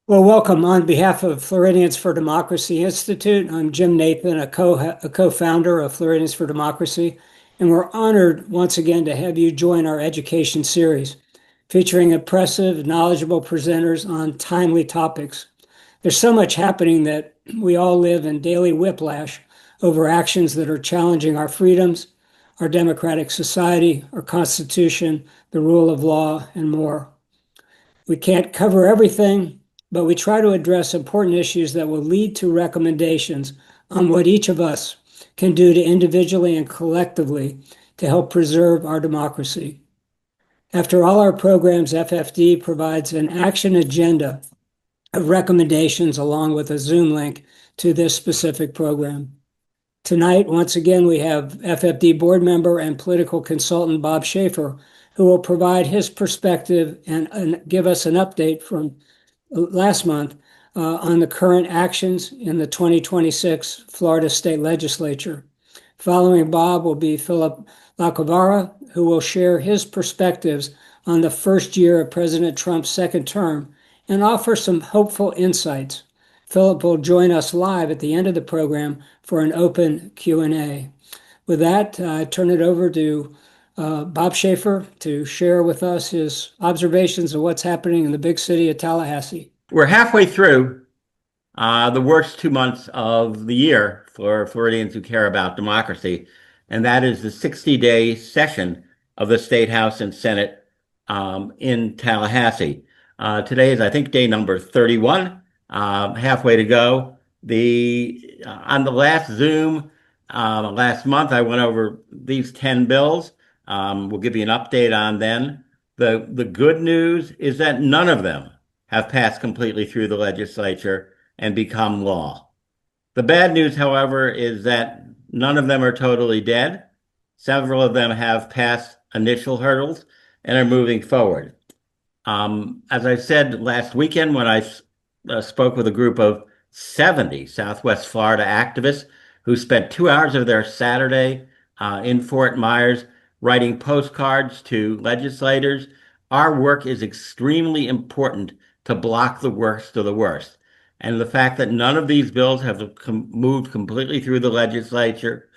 Well, welcome. On behalf of Floridians for Democracy Institute, I'm Jim Nathan, a co-founder of Floridians for Democracy, and we're honored once again to have you join our education series, featuring impressive, knowledgeable presenters on timely topics. There's so much happening that we all live in daily whiplash over actions that are challenging our freedoms, our democratic society, our Constitution, the rule of law, and more. We can't cover everything, but we try to address important issues that will lead to recommendations on what each of us can do to individually and collectively to help preserve our democracy. After all our programs, FFD provides an action agenda of recommendations along with a Zoom link to this specific program. Tonight, once again, we have FFD board member and political consultant Bob Schaefer, who will provide his perspective and give us an update from last month on the current actions in the 2026 Florida State Legislature. Following Bob will be Philip Lacovara, who will share his perspectives on the first year of President Trump's second term and offer some hopeful insights. Philip will join us live at the end of the program for an open Q&A. With that, I turn it over to Bob Schaefer to share with us his observations of what's happening in the big city of Tallahassee. We're halfway through the worst 2 months of the year for Floridians who care about democracy, and that is the 60-day session of the State House and Senate in Tallahassee. Today is, I think, day number 31, halfway to go. On the last Zoom last month, I went over these 10 bills. We'll give you an update on them. The good news is that none of them have passed completely through the legislature and become law. The bad news, however, is that none of them are totally dead. Several of them have passed initial hurdles and are moving forward. As I said last weekend when I spoke with a group of 70 Southwest Florida activists who spent 2 hours of their Saturday in Fort Myers writing postcards to legislators, our work is extremely important to block the worst of the worst. And the fact that none of these bills have moved completely through the legislature,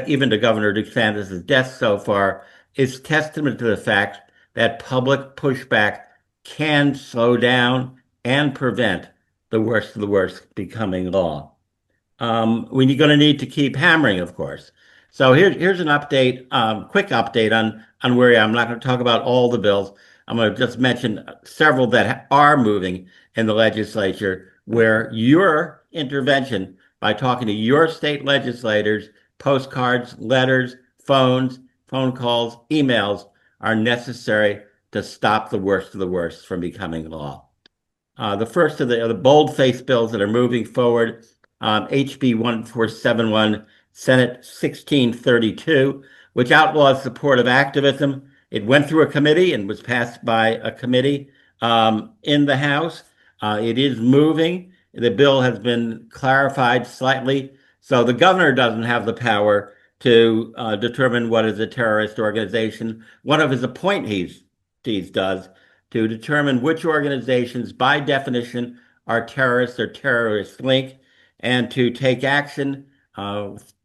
even to Governor DeSantis' death so far, is testament to the fact that public pushback can slow down and prevent the worst of the worst becoming law. We're going to need to keep hammering, of course. So here's an update, quick update on where I'm not going to talk about all the bills. I'm going to just mention several that are moving in the legislature where your intervention by talking to your state legislators, postcards, letters, phone calls, emails are necessary to stop the worst of the worst from becoming law. The first of the bold-faced bills that are moving forward, HB 1471, Senate 1632, which outlaws support of activism. It went through a committee and was passed by a committee in the House. It is moving. The bill has been clarified slightly. So the governor doesn't have the power to determine what is a terrorist organization. One of his appointees does to determine which organizations, by definition, are terrorists or terrorist linked, and to take action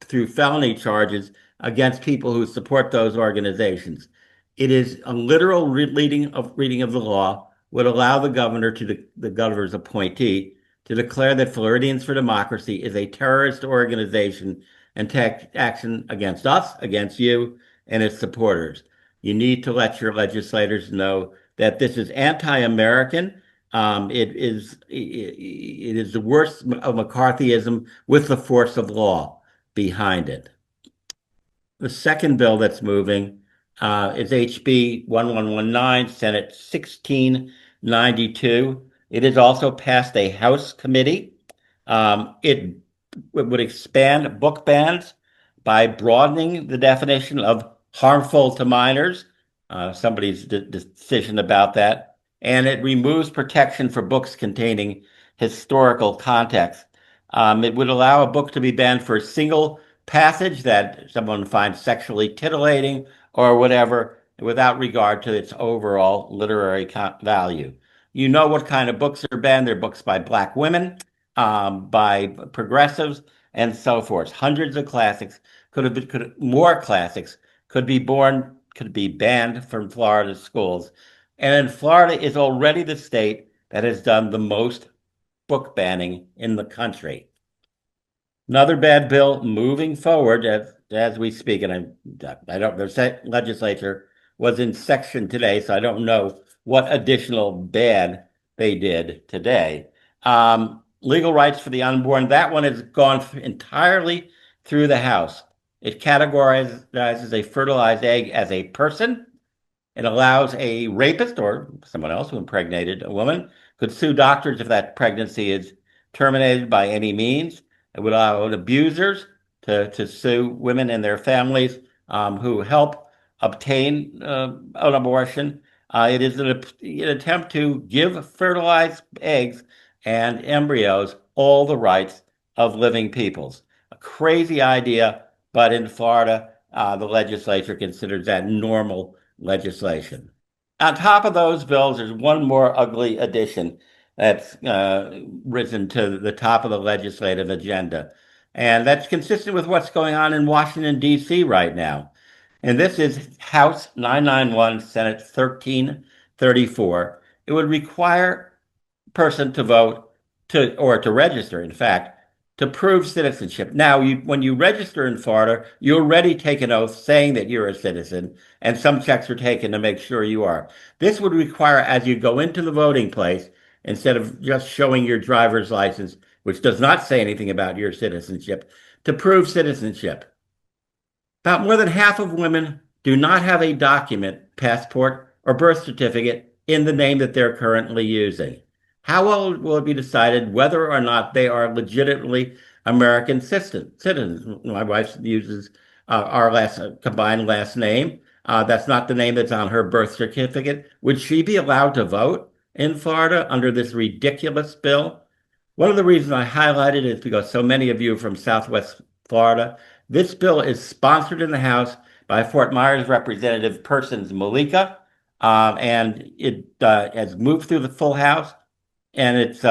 through felony charges against people who support those organizations. It is a literal reading of the law would allow the governor the governor's appointee to declare that Floridians for Democracy is a terrorist organization and take action against us, against you, and its supporters. You need to let your legislators know that this is anti-American. It is the worst of McCarthyism with the force of law behind it. The second bill that's moving is HB 1119, Senate 1692. It has also passed a House committee. It would expand book bans by broadening the definition of harmful to minors. Somebody's decision about that. And it removes protection for books containing historical context. It would allow a book to be banned for a single passage that someone finds sexually titillating or whatever, without regard to its overall literary value. You know what kind of books are banned. They're books by Black women, by progressives, and so forth. Hundreds of classics more classics could be banned from Florida schools. And Florida is already the state that has done the most book banning in the country. Another bad bill moving forward as we speak, and I don't. The legislature was in session today, so I don't know what additional bad they did today. Legal rights for the unborn. That one has gone entirely through the House. It categorizes a fertilized egg as a person. It allows a rapist or someone else who impregnated a woman could sue doctors if that pregnancy is terminated by any means. It would allow abusers to sue women and their families who help obtain an abortion. It is an attempt to give fertilized eggs and embryos all the rights of living peoples. A crazy idea, but in Florida, the legislature considers that normal legislation. On top of those bills, there's one more ugly addition that's risen to the top of the legislative agenda. And that's consistent with what's going on in Washington, D.C. right now. And this is House 991, Senate 1334. It would require a person to vote or to register, in fact, to prove citizenship. Now, when you register in Florida, you already take an oath saying that you're a citizen, and some checks are taken to make sure you are. This would require, as you go into the voting place, instead of just showing your driver's license, which does not say anything about your citizenship, to prove citizenship. About more than half of women do not have a document, passport, or birth certificate in the name that they're currently using. How will it be decided whether or not they are legitimately American citizens? My wife uses our combined last name. That's not the name that's on her birth certificate. Would she be allowed to vote in Florida under this ridiculous bill? One of the reasons I highlighted it is because so many of you are from Southwest Florida. This bill is sponsored in the House by Fort Myers Representative Persons Malika, and it has moved through the full House, and it's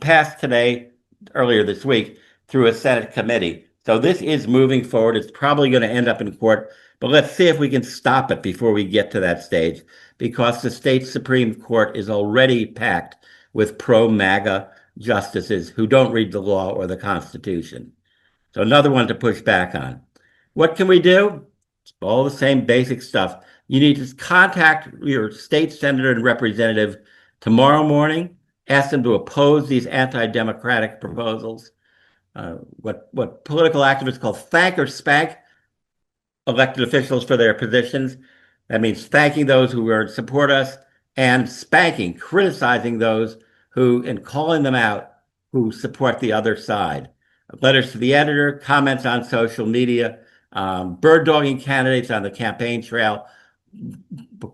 passed today, earlier this week, through a Senate committee. So this is moving forward. It's probably going to end up in court, but let's see if we can stop it before we get to that stage, because the state Supreme Court is already packed with pro-MAGA justices who don't read the law or the Constitution. So another one to push back on. What can we do? It's all the same basic stuff. You need to contact your state senator and representative tomorrow morning, ask them to oppose these anti-democratic proposals. What political activists call thank or spank elected officials for their positions. That means thanking those who are support us and spanking, criticizing those who, and calling them out, who support the other side. Letters to the editor, comments on social media, bird dogging candidates on the campaign trail.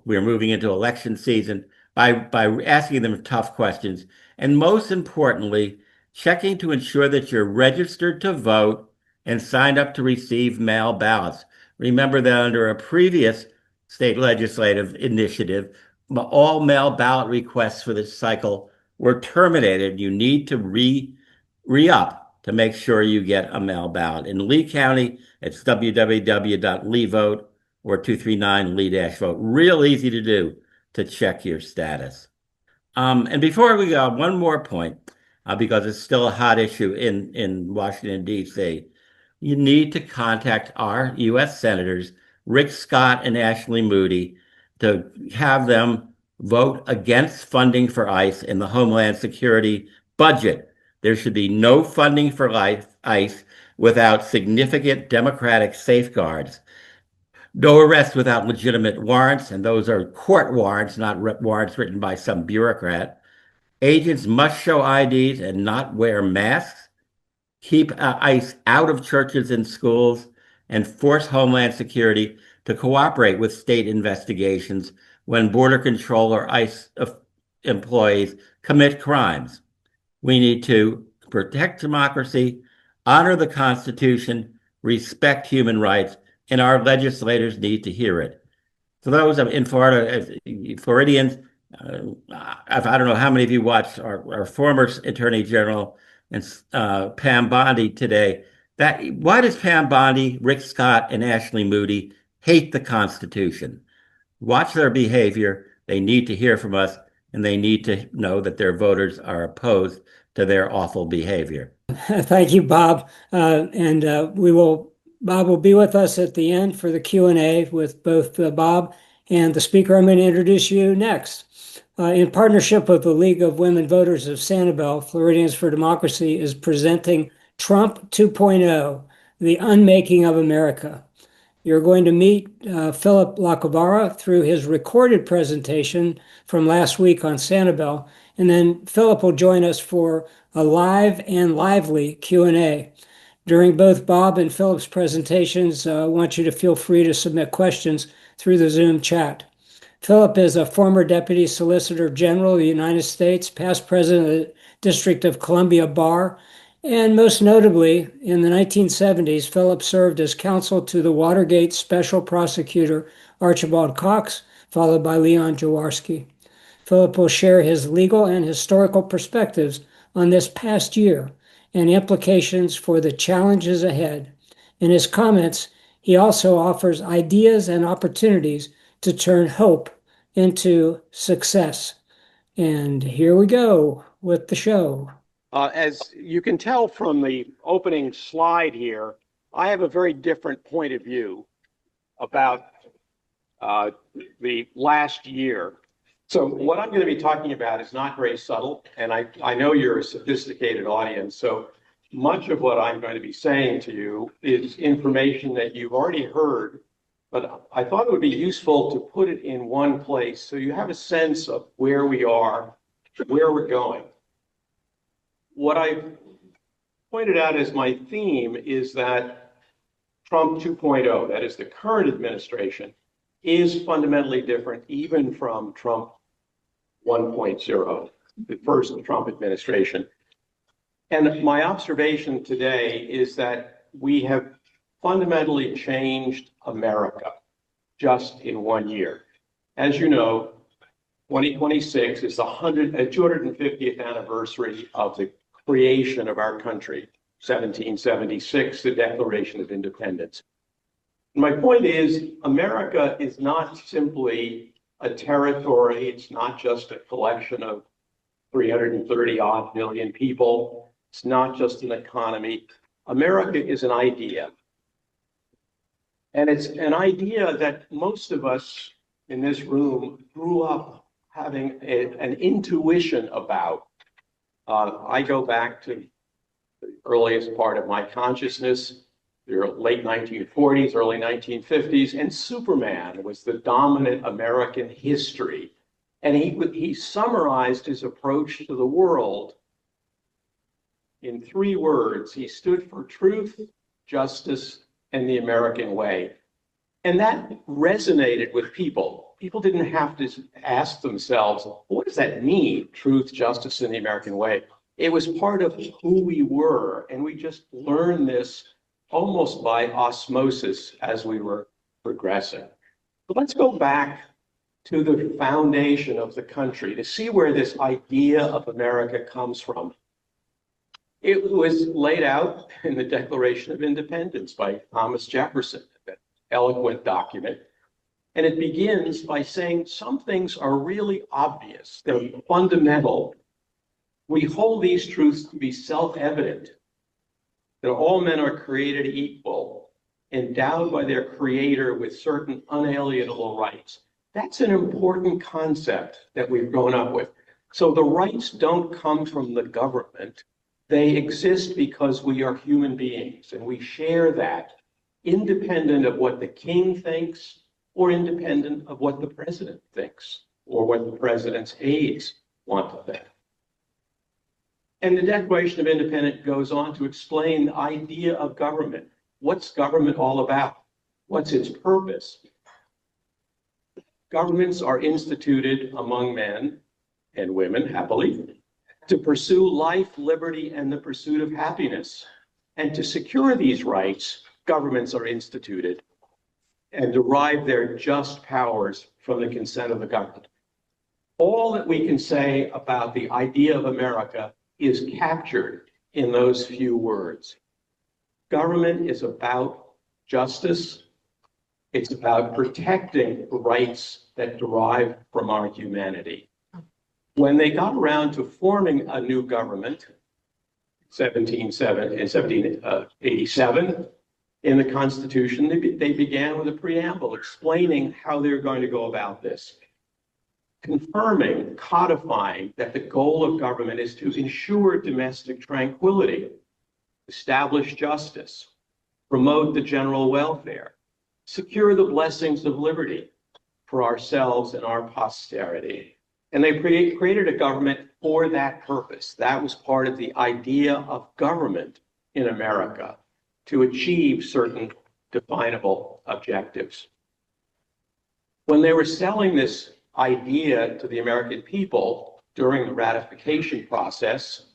We're moving into election season by asking them tough questions. And most importantly, checking to ensure that you're registered to vote and signed up to receive mail ballots. Remember that under a previous state legislative initiative, all mail ballot requests for this cycle were terminated. You need to re-up to make sure you get a mail ballot. In Lee County, it's www.leevote or 239-Lee-vote. Real easy to do to check your status. And before we go, one more point, because it's still a hot issue in Washington, D.C. You need to contact our U.S. Senators, Rick Scott and Ashley Moody, to have them vote against funding for ICE in the Homeland Security budget. There should be no funding for ICE without significant democratic safeguards. No arrests without legitimate warrants, and those are court warrants, not warrants written by some bureaucrat. Agents must show IDs and not wear masks. Keep ICE out of churches and schools, and force Homeland Security to cooperate with state investigations when Border Control or ICE employees commit crimes. We need to protect democracy, honor the Constitution, respect human rights, and our legislators need to hear it. For those in Florida, Floridians, I don't know how many of you watched our former Attorney General and Pam Bondi today. Why does Pam Bondi, Rick Scott, and Ashley Moody hate the Constitution? Watch their behavior. They need to hear from us, and they need to know that their voters are opposed to their awful behavior. Thank you, Bob. Bob will be with us at the end for the Q&A with both Bob and the speaker I'm going to introduce you next. In partnership with the League of Women Voters of Sanibel, Floridians for Democracy is presenting Trump 2.0, the unmaking of America. You're going to meet Philip Lacovara through his recorded presentation from last week on Sanibel, and then Philip will join us for a live and lively Q&A. During both Bob and Philip's presentations, I want you to feel free to submit questions through the Zoom chat. Philip is a former Deputy Solicitor General of the United States, past president of the District of Columbia Bar, and most notably, in the 1970s, Philip served as counsel to the Watergate Special Prosecutor Archibald Cox, followed by Leon Jaworski. Philip will share his legal and historical perspectives on this past year and implications for the challenges ahead. In his comments, he also offers ideas and opportunities to turn hope into success. And here we go with the show. As you can tell from the opening slide here, I have a very different point of view about the last year. So what I'm going to be talking about is not very subtle, and I know you're a sophisticated audience, so much of what I'm going to be saying to you is information that you've already heard, but I thought it would be useful to put it in one place so you have a sense of where we are, where we're going. What I pointed out as my theme is that Trump 2.0, that is the current administration, is fundamentally different even from Trump 1.0, the first Trump administration. And my observation today is that we have fundamentally changed America just in 1 year. As you know, 2026 is the 250th anniversary of the creation of our country, 1776, the Declaration of Independence. My point is, America is not simply a territory. It's not just a collection of 330 odd million people. It's not just an economy. America is an idea. And it's an idea that most of us in this room grew up having an intuition about. I go back to the earliest part of my consciousness, the late 1940s, early 1950s, and Superman was the dominant American history. And he summarized his approach to the world in 3 words. He stood for truth, justice, and the American way. And that resonated with people. People didn't have to ask themselves, what does that mean, truth, justice, and the American way? It was part of who we were, and we just learned this almost by osmosis as we were progressing. But let's go back to the foundation of the country to see where this idea of America comes from. It was laid out in the Declaration of Independence by Thomas Jefferson, that eloquent document. And it begins by saying some things are really obvious. They're fundamental. We hold these truths to be self-evident, that all men are created equal, endowed by their creator with certain unalienable rights. That's an important concept that we've grown up with. So the rights don't come from the government. They exist because we are human beings, and we share that, independent of what the king thinks or independent of what the president thinks or what the president's aides want to think. And the Declaration of Independence goes on to explain the idea of government. What's government all about? What's its purpose? Governments are instituted among men and women, happily, to pursue life, liberty, and the pursuit of happiness. And to secure these rights, governments are instituted and derive their just powers from the consent of the governed. All that we can say about the idea of America is captured in those few words. Government is about justice. It's about protecting the rights that derive from our humanity. When they got around to forming a new government, 1787, in the Constitution, they began with a preamble explaining how they were going to go about this, confirming, codifying that the goal of government is to ensure domestic tranquility, establish justice, promote the general welfare, secure the blessings of liberty for ourselves and our posterity. And they created a government for that purpose. That was part of the idea of government in America, to achieve certain definable objectives. When they were selling this idea to the American people during the ratification process,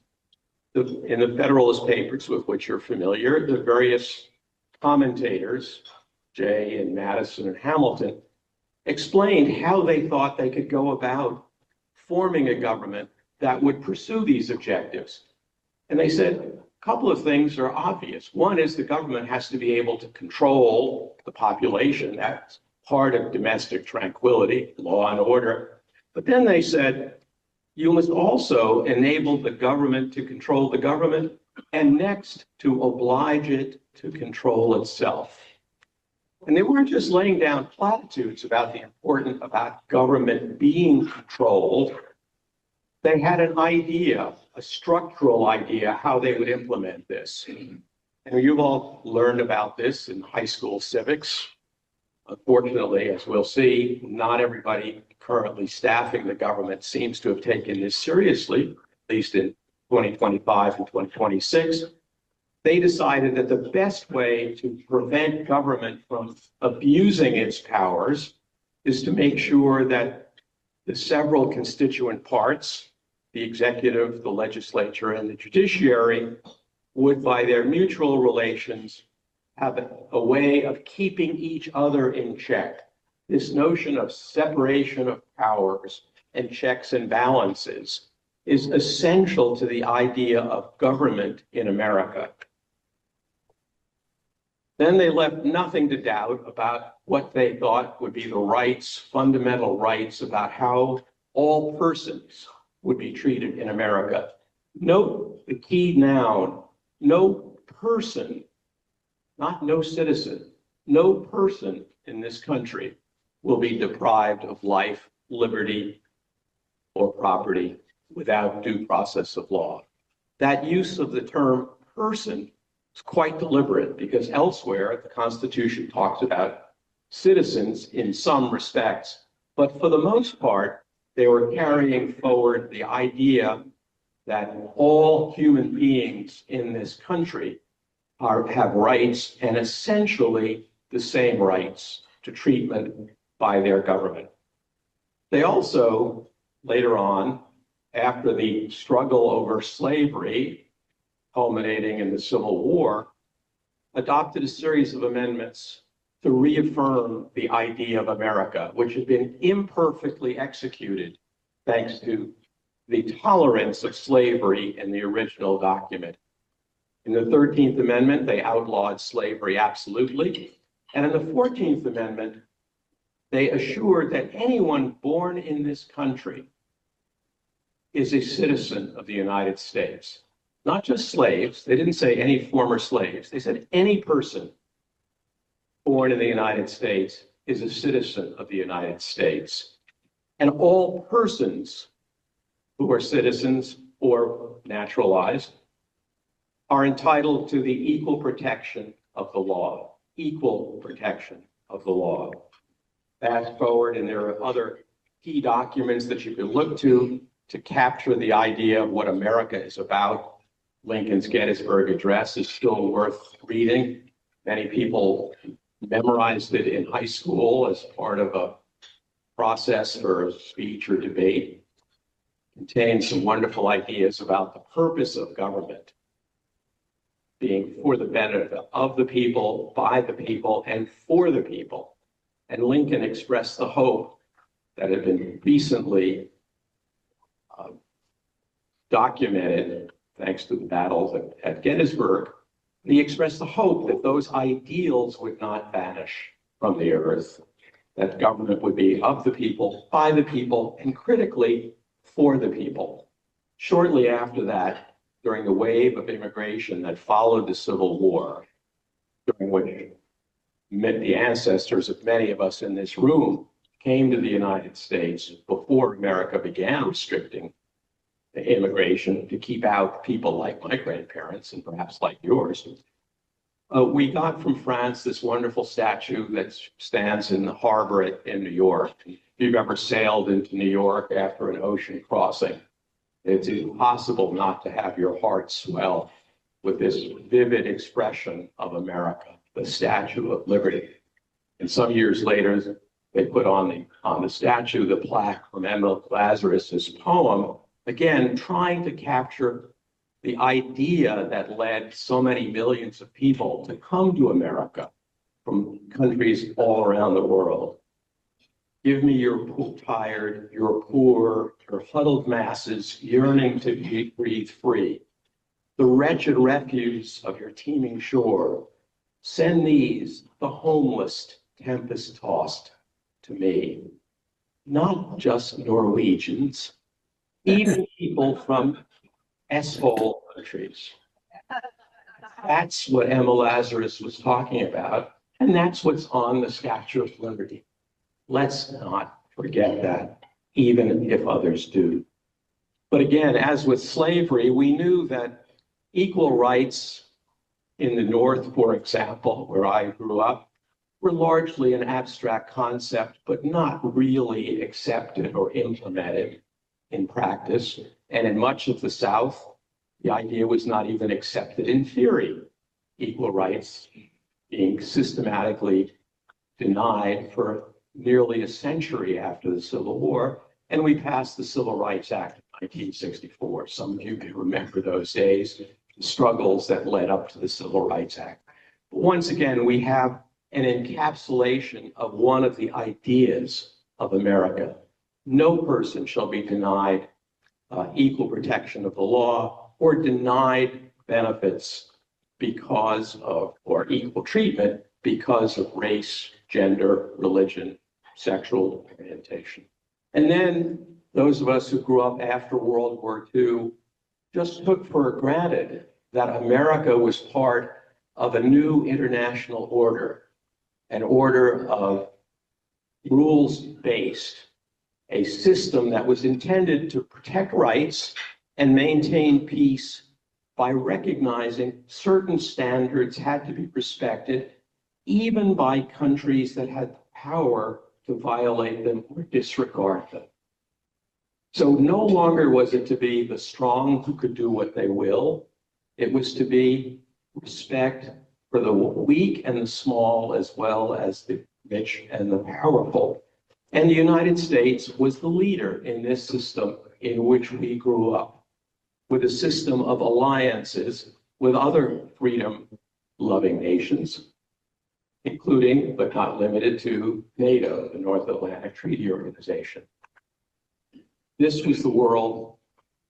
in the Federalist Papers, with which you're familiar, the various commentators, Jay and Madison and Hamilton, explained how they thought they could go about forming a government that would pursue these objectives. And they said, a couple of things are obvious. One is the government has to be able to control the population. That's part of domestic tranquility, law and order. But then they said, you must also enable the government to control the government, and next, to oblige it to control itself. And they weren't just laying down platitudes about the importance about government being controlled. They had an idea, a structural idea, how they would implement this. And you've all learned about this in high school civics. Unfortunately, as we'll see, not everybody currently staffing the government seems to have taken this seriously, at least in 2025 and 2026. They decided that the best way to prevent government from abusing its powers is to make sure that the several constituent parts, the executive, the legislature, and the judiciary, would, by their mutual relations, have a way of keeping each other in check. This notion of separation of powers and checks and balances is essential to the idea of government in America. Then they left nothing to doubt about what they thought would be the rights, fundamental rights about how all persons would be treated in America. Note the key noun, no person, not no citizen, no person in this country will be deprived of life, liberty, or property without due process of law. That use of the term person is quite deliberate because elsewhere the Constitution talks about citizens in some respects, but for the most part, they were carrying forward the idea that all human beings in this country have rights and essentially the same rights to treatment by their government. They also, later on, after the struggle over slavery, culminating in the Civil War, adopted a series of amendments to reaffirm the idea of America, which had been imperfectly executed thanks to the tolerance of slavery in the original document. In the 13th Amendment, they outlawed slavery absolutely. And in the 14th Amendment, they assured that anyone born in this country is a citizen of the United States. Not just slaves. They didn't say any former slaves. They said any person born in the United States is a citizen of the United States. And all persons who are citizens or naturalized are entitled to the equal protection of the law. Equal protection of the law. Fast forward, and there are other key documents that you can look to capture the idea of what America is about. Lincoln's Gettysburg Address is still worth reading. Many people memorized it in high school as part of a process for a speech or debate. It contains some wonderful ideas about the purpose of government being for the benefit of the people, by the people, and for the people. And Lincoln expressed the hope that had been recently documented, thanks to the battles at Gettysburg. And he expressed the hope that those ideals would not vanish from the earth, that government would be of the people, by the people, and critically for the people. Shortly after that, during the wave of immigration that followed the Civil War, during which the ancestors of many of us in this room came to the United States before America began restricting immigration to keep out people like my grandparents and perhaps like yours. We got from France this wonderful statue that stands in the harbor in New York. If you've ever sailed into New York after an ocean crossing, it's impossible not to have your heart swell with this vivid expression of America, the Statue of Liberty. And some years later, they put on the statue the plaque from Emile Lazarus's poem, again, trying to capture the idea that led so many millions of people to come to America from countries all around the world. Give me your tired, your poor, your huddled masses yearning to breathe free. The wretched refuse of your teeming shore. Send these, the homeless, tempest-tossed, to me. Not just Norwegians, even people from S-hole countries. That's what Emma Lazarus was talking about, and that's what's on the Statue of Liberty. Let's not forget that, even if others do. But again, as with slavery, we knew that equal rights in the North, for example, where I grew up, were largely an abstract concept, but not really accepted or implemented in practice. And in much of the South, the idea was not even accepted in theory, equal rights being systematically denied for nearly a century after the Civil War. And we passed the Civil Rights Act of 1964. Some of you may remember those days, the struggles that led up to the Civil Rights Act. But once again, we have an encapsulation of one of the ideas of America. No person shall be denied equal protection of the law or denied benefits because of, or equal treatment because of race, gender, religion, sexual orientation. And then those of us who grew up after World War II just took for granted that America was part of a new international order, an order of rules-based, a system that was intended to protect rights and maintain peace by recognizing certain standards had to be respected, even by countries that had power to violate them or disregard them. So no longer was it to be the strong who could do what they will. It was to be respect for the weak and the small, as well as the rich and the powerful. And the United States was the leader in this system in which we grew up, with a system of alliances with other freedom-loving nations, including, but not limited to, NATO, the North Atlantic Treaty Organization. This was the world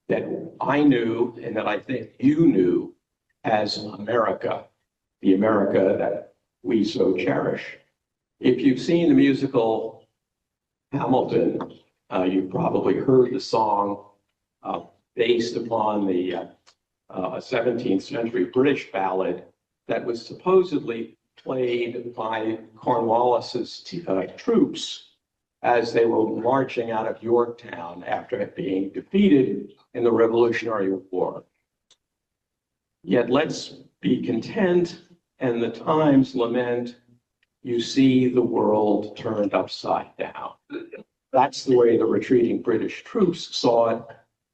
that I knew and that I think you knew as America, the America that we so cherish. If you've seen the musical Hamilton, you've probably heard the song based upon the 17th century British ballad that was supposedly played by Cornwallis's troops as they were marching out of Yorktown after being defeated in the Revolutionary War. Yet let's be content and the times lament, you see the world turned upside down. That's the way the retreating British troops saw it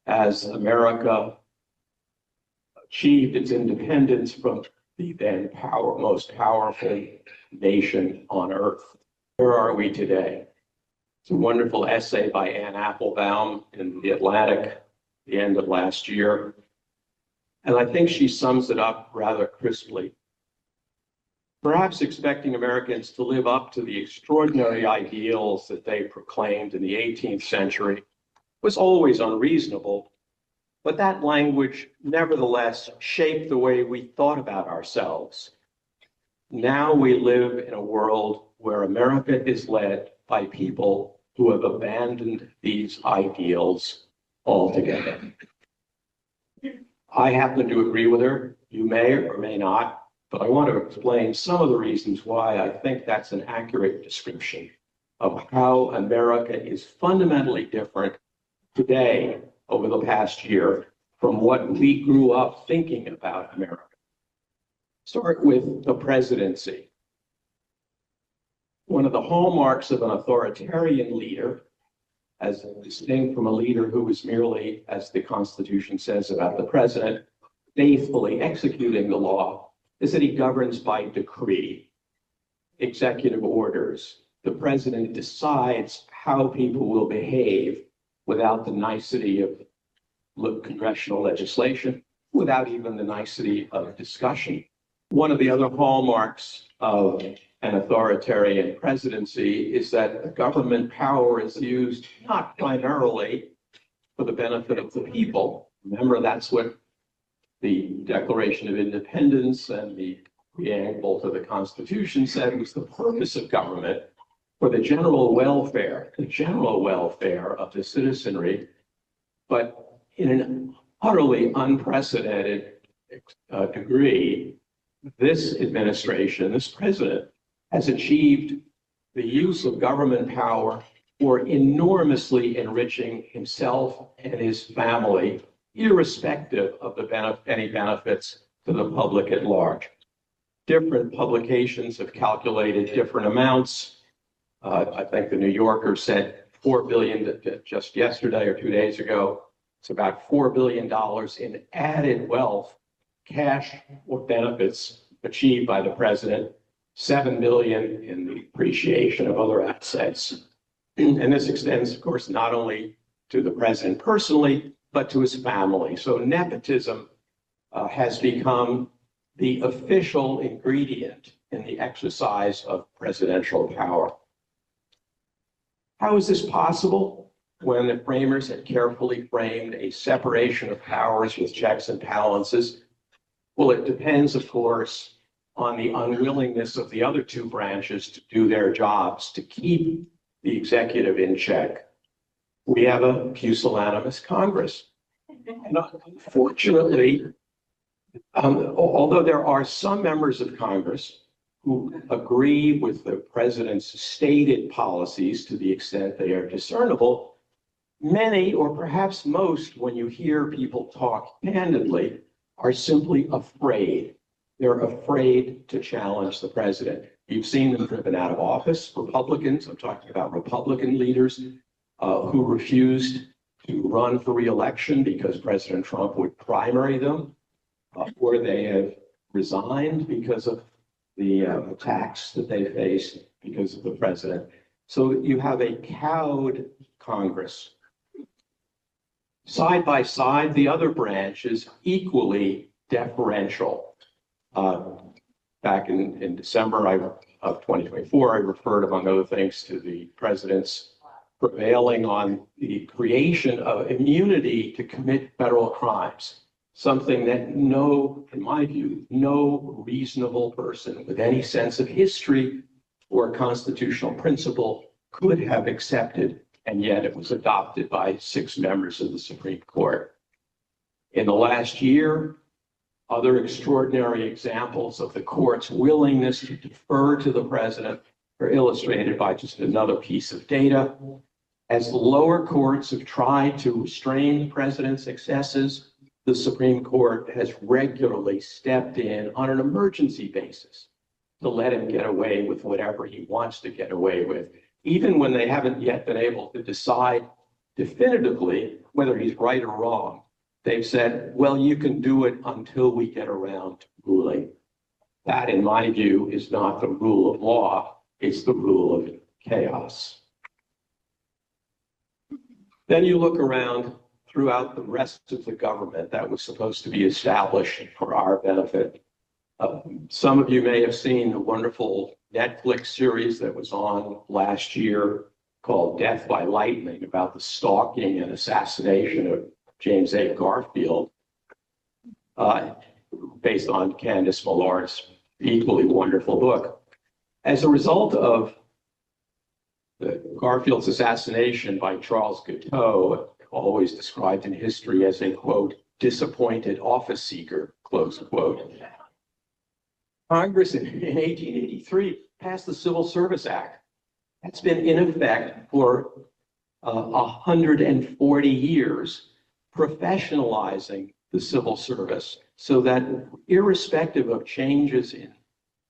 as America achieved its independence from the then most powerful nation on earth. Where are we today? It's a wonderful essay by Anne Applebaum in The Atlantic, the end of last year. And I think she sums it up rather crisply. Perhaps expecting Americans to live up to the extraordinary ideals that they proclaimed in the 18th century was always unreasonable, But that language nevertheless shaped the way we thought about ourselves. Now we live in a world where America is led by people who have abandoned these ideals altogether. I happen to agree with her. You may or may not, but I want to explain some of the reasons why I think that's an accurate description of how America is fundamentally different today over the past year from what we grew up thinking about America. Start with the presidency. One of the hallmarks of an authoritarian leader, as distinct from a leader who is merely, as the Constitution says about the president, faithfully executing the law, is that he governs by decree, executive orders. The president decides how people will behave without the nicety of congressional legislation, without even the nicety of discussion. One of the other hallmarks of an authoritarian presidency is that the government power is used not primarily for the benefit of the people. Remember, that's what the Declaration of Independence and the preamble to the Constitution said was the purpose of government for the general welfare of the citizenry, but in an utterly unprecedented degree, this administration, this president, has achieved the use of government power for enormously enriching himself and his family, irrespective of any benefits to the public at large. Different publications have calculated different amounts. I think the New Yorker said $4 billion just yesterday or 2 days ago. It's about $4 billion in added wealth, cash or benefits achieved by the president, $7 billion in the appreciation of other assets. And this extends, of course, not only to the president personally, but to his family. So nepotism has become the official ingredient in the exercise of presidential power. How is this possible when the framers had carefully framed a separation of powers with checks and balances? Well, it depends, of course, on the unwillingness of the other two branches to do their jobs, to keep the executive in check. We have a pusillanimous Congress. And unfortunately, although there are some members of Congress who agree with the president's stated policies to the extent they are discernible, many, or perhaps most, when you hear people talk candidly, are simply afraid. They're afraid to challenge the president. You've seen them driven out of office. Republicans, I'm talking about Republican leaders who refused to run for re-election because President Trump would primary them, or they have resigned because of the attacks that they face because of the president. So you have a cowed Congress. Side by side, the other branch is equally deferential. Back in December of 2024, I referred, among other things, to the president's prevailing on the creation of immunity to commit federal crimes, something that in my view, no reasonable person with any sense of history or constitutional principle could have accepted, and yet it was adopted by 6 members of the Supreme Court. In the last year, other extraordinary examples of the court's willingness to defer to the president are illustrated by just another piece of data. As the lower courts have tried to restrain the president's excesses, the Supreme Court has regularly stepped in on an emergency basis to let him get away with whatever he wants to get away with, even when they haven't yet been able to decide definitively whether he's right or wrong. They've said, well, you can do it until we get around to ruling. That, in my view, is not the rule of law. It's the rule of chaos. Then you look around throughout the rest of the government that was supposed to be established for our benefit. Some of you may have seen the wonderful Netflix series that was on last year called Death by Lightning, about the stalking and assassination of James A. Garfield, based on Candace Millard's equally wonderful book. As a result of Garfield's assassination by Charles Guiteau, always described in history as a, quote, disappointed office seeker, close quote, Congress in 1883 passed the Civil Service Act. That's been in effect for 140 years, professionalizing the civil service so that irrespective of changes in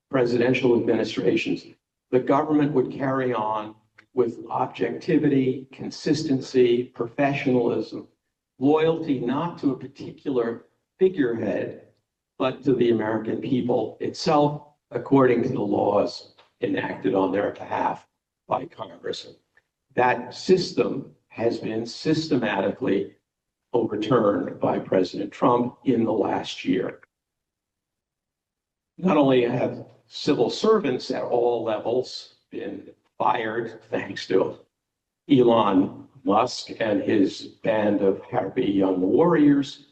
presidential administrations, the government would carry on with objectivity, consistency, professionalism, loyalty not to a particular figurehead, but to the American people itself, according to the laws enacted on their behalf by Congress. That system has been systematically overturned by President Trump in the last year. Not only have civil servants at all levels been fired thanks to Elon Musk and his band of happy young warriors,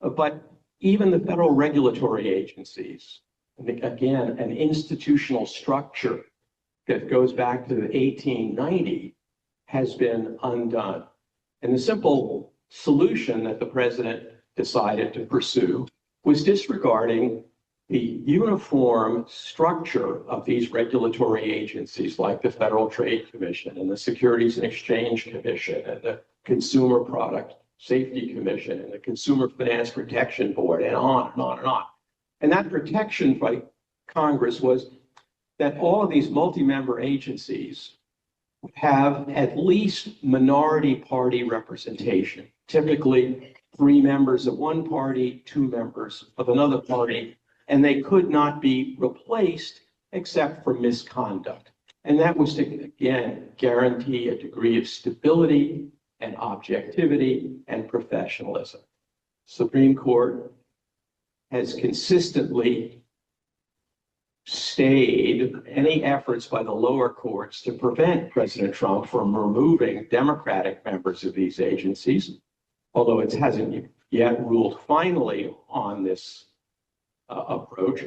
but even the federal regulatory agencies, again, an institutional structure that goes back to 1890 has been undone. And the simple solution that the president decided to pursue was disregarding the uniform structure of these regulatory agencies like the Federal Trade Commission and the Securities and Exchange Commission and the Consumer Product Safety Commission and the Consumer Finance Protection Board, and on and on and on. And that protection by Congress was that all of these multi-member agencies have at least minority party representation, typically 3 members of one party, 2 members of another party, and they could not be replaced except for misconduct. And that was to, again, guarantee a degree of stability and objectivity and professionalism. Supreme Court has consistently stayed any efforts by the lower courts to prevent President Trump from removing Democratic members of these agencies, although it hasn't yet ruled finally on this approach.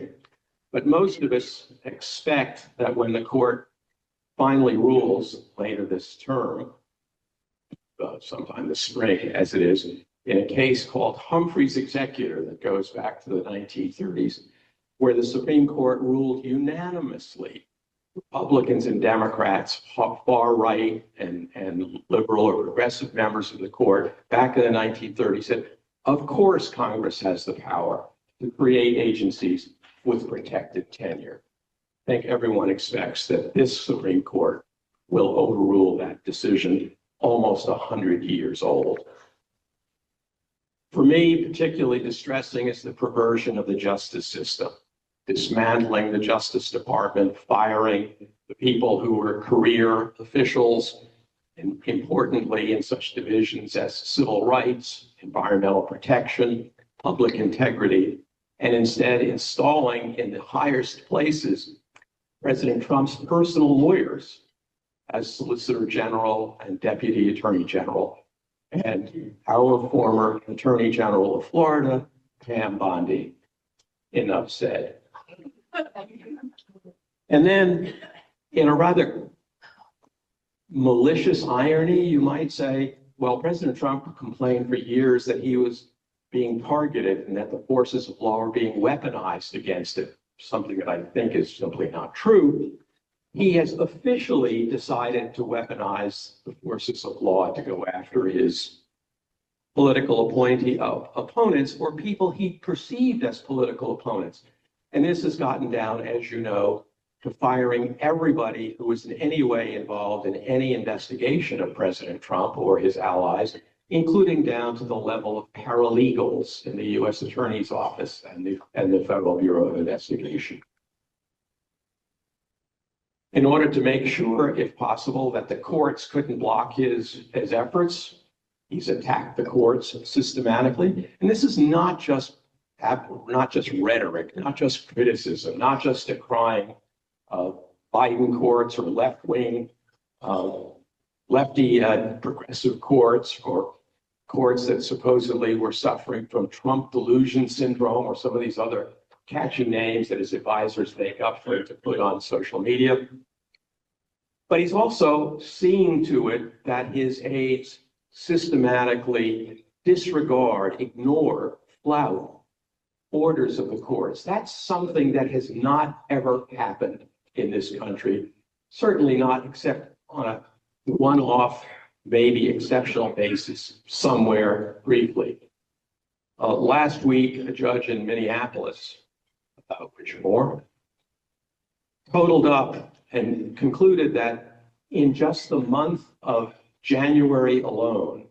But most of us expect that when the court finally rules later this term, sometime this spring, as it is in a case called Humphrey's Executor that goes back to the 1930s, where the Supreme Court ruled unanimously, Republicans and Democrats, far right and liberal or progressive members of the court back in the 1930s said, of course Congress has the power to create agencies with protected tenure. I think everyone expects that this Supreme Court will overrule that decision, almost 100 years old. For me, particularly distressing is the perversion of the justice system, dismantling the Justice Department, firing the people who were career officials, and importantly in such divisions as civil rights, environmental protection, public integrity, and instead installing in the highest places President Trump's personal lawyers as Solicitor General and Deputy Attorney General, and our former Attorney General of Florida, Pam Bondi. Enough said. And then, in a rather malicious irony, you might say, well, President Trump complained for years that he was being targeted and that the forces of law are being weaponized against him, something that I think is simply not true. He has officially decided to weaponize the forces of law to go after his political opponents or people he perceived as political opponents. And this has gotten down, as you know, to firing everybody who was in any way involved in any investigation of President Trump or his allies, including down to the level of paralegals in the U.S. Attorney's Office and the Federal Bureau of Investigation. In order to make sure, if possible, that the courts couldn't block his efforts, he's attacked the courts systematically. And this is not just rhetoric, not just criticism, not just decrying Biden courts or left-wing, lefty progressive courts or courts that supposedly were suffering from Trump delusion syndrome or some of these other catchy names that his advisors make up for to put on social media. But he's also seeing to it that his aides systematically disregard, ignore, flout orders of the courts. That's something that has not ever happened in this country, certainly not except on a one-off, maybe exceptional basis somewhere briefly. Last week, a judge in Minneapolis, which more, totaled up and concluded that in just the month of January alone,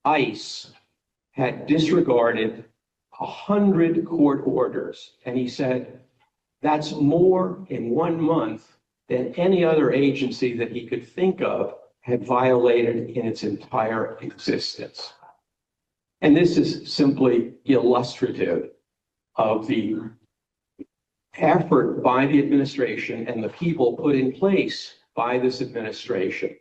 ICE had disregarded 100 court orders. And he said, that's more in 1 month than any other agency that he could think of had violated in its entire existence. And this is simply illustrative of the effort by the administration and the people put in place by this administration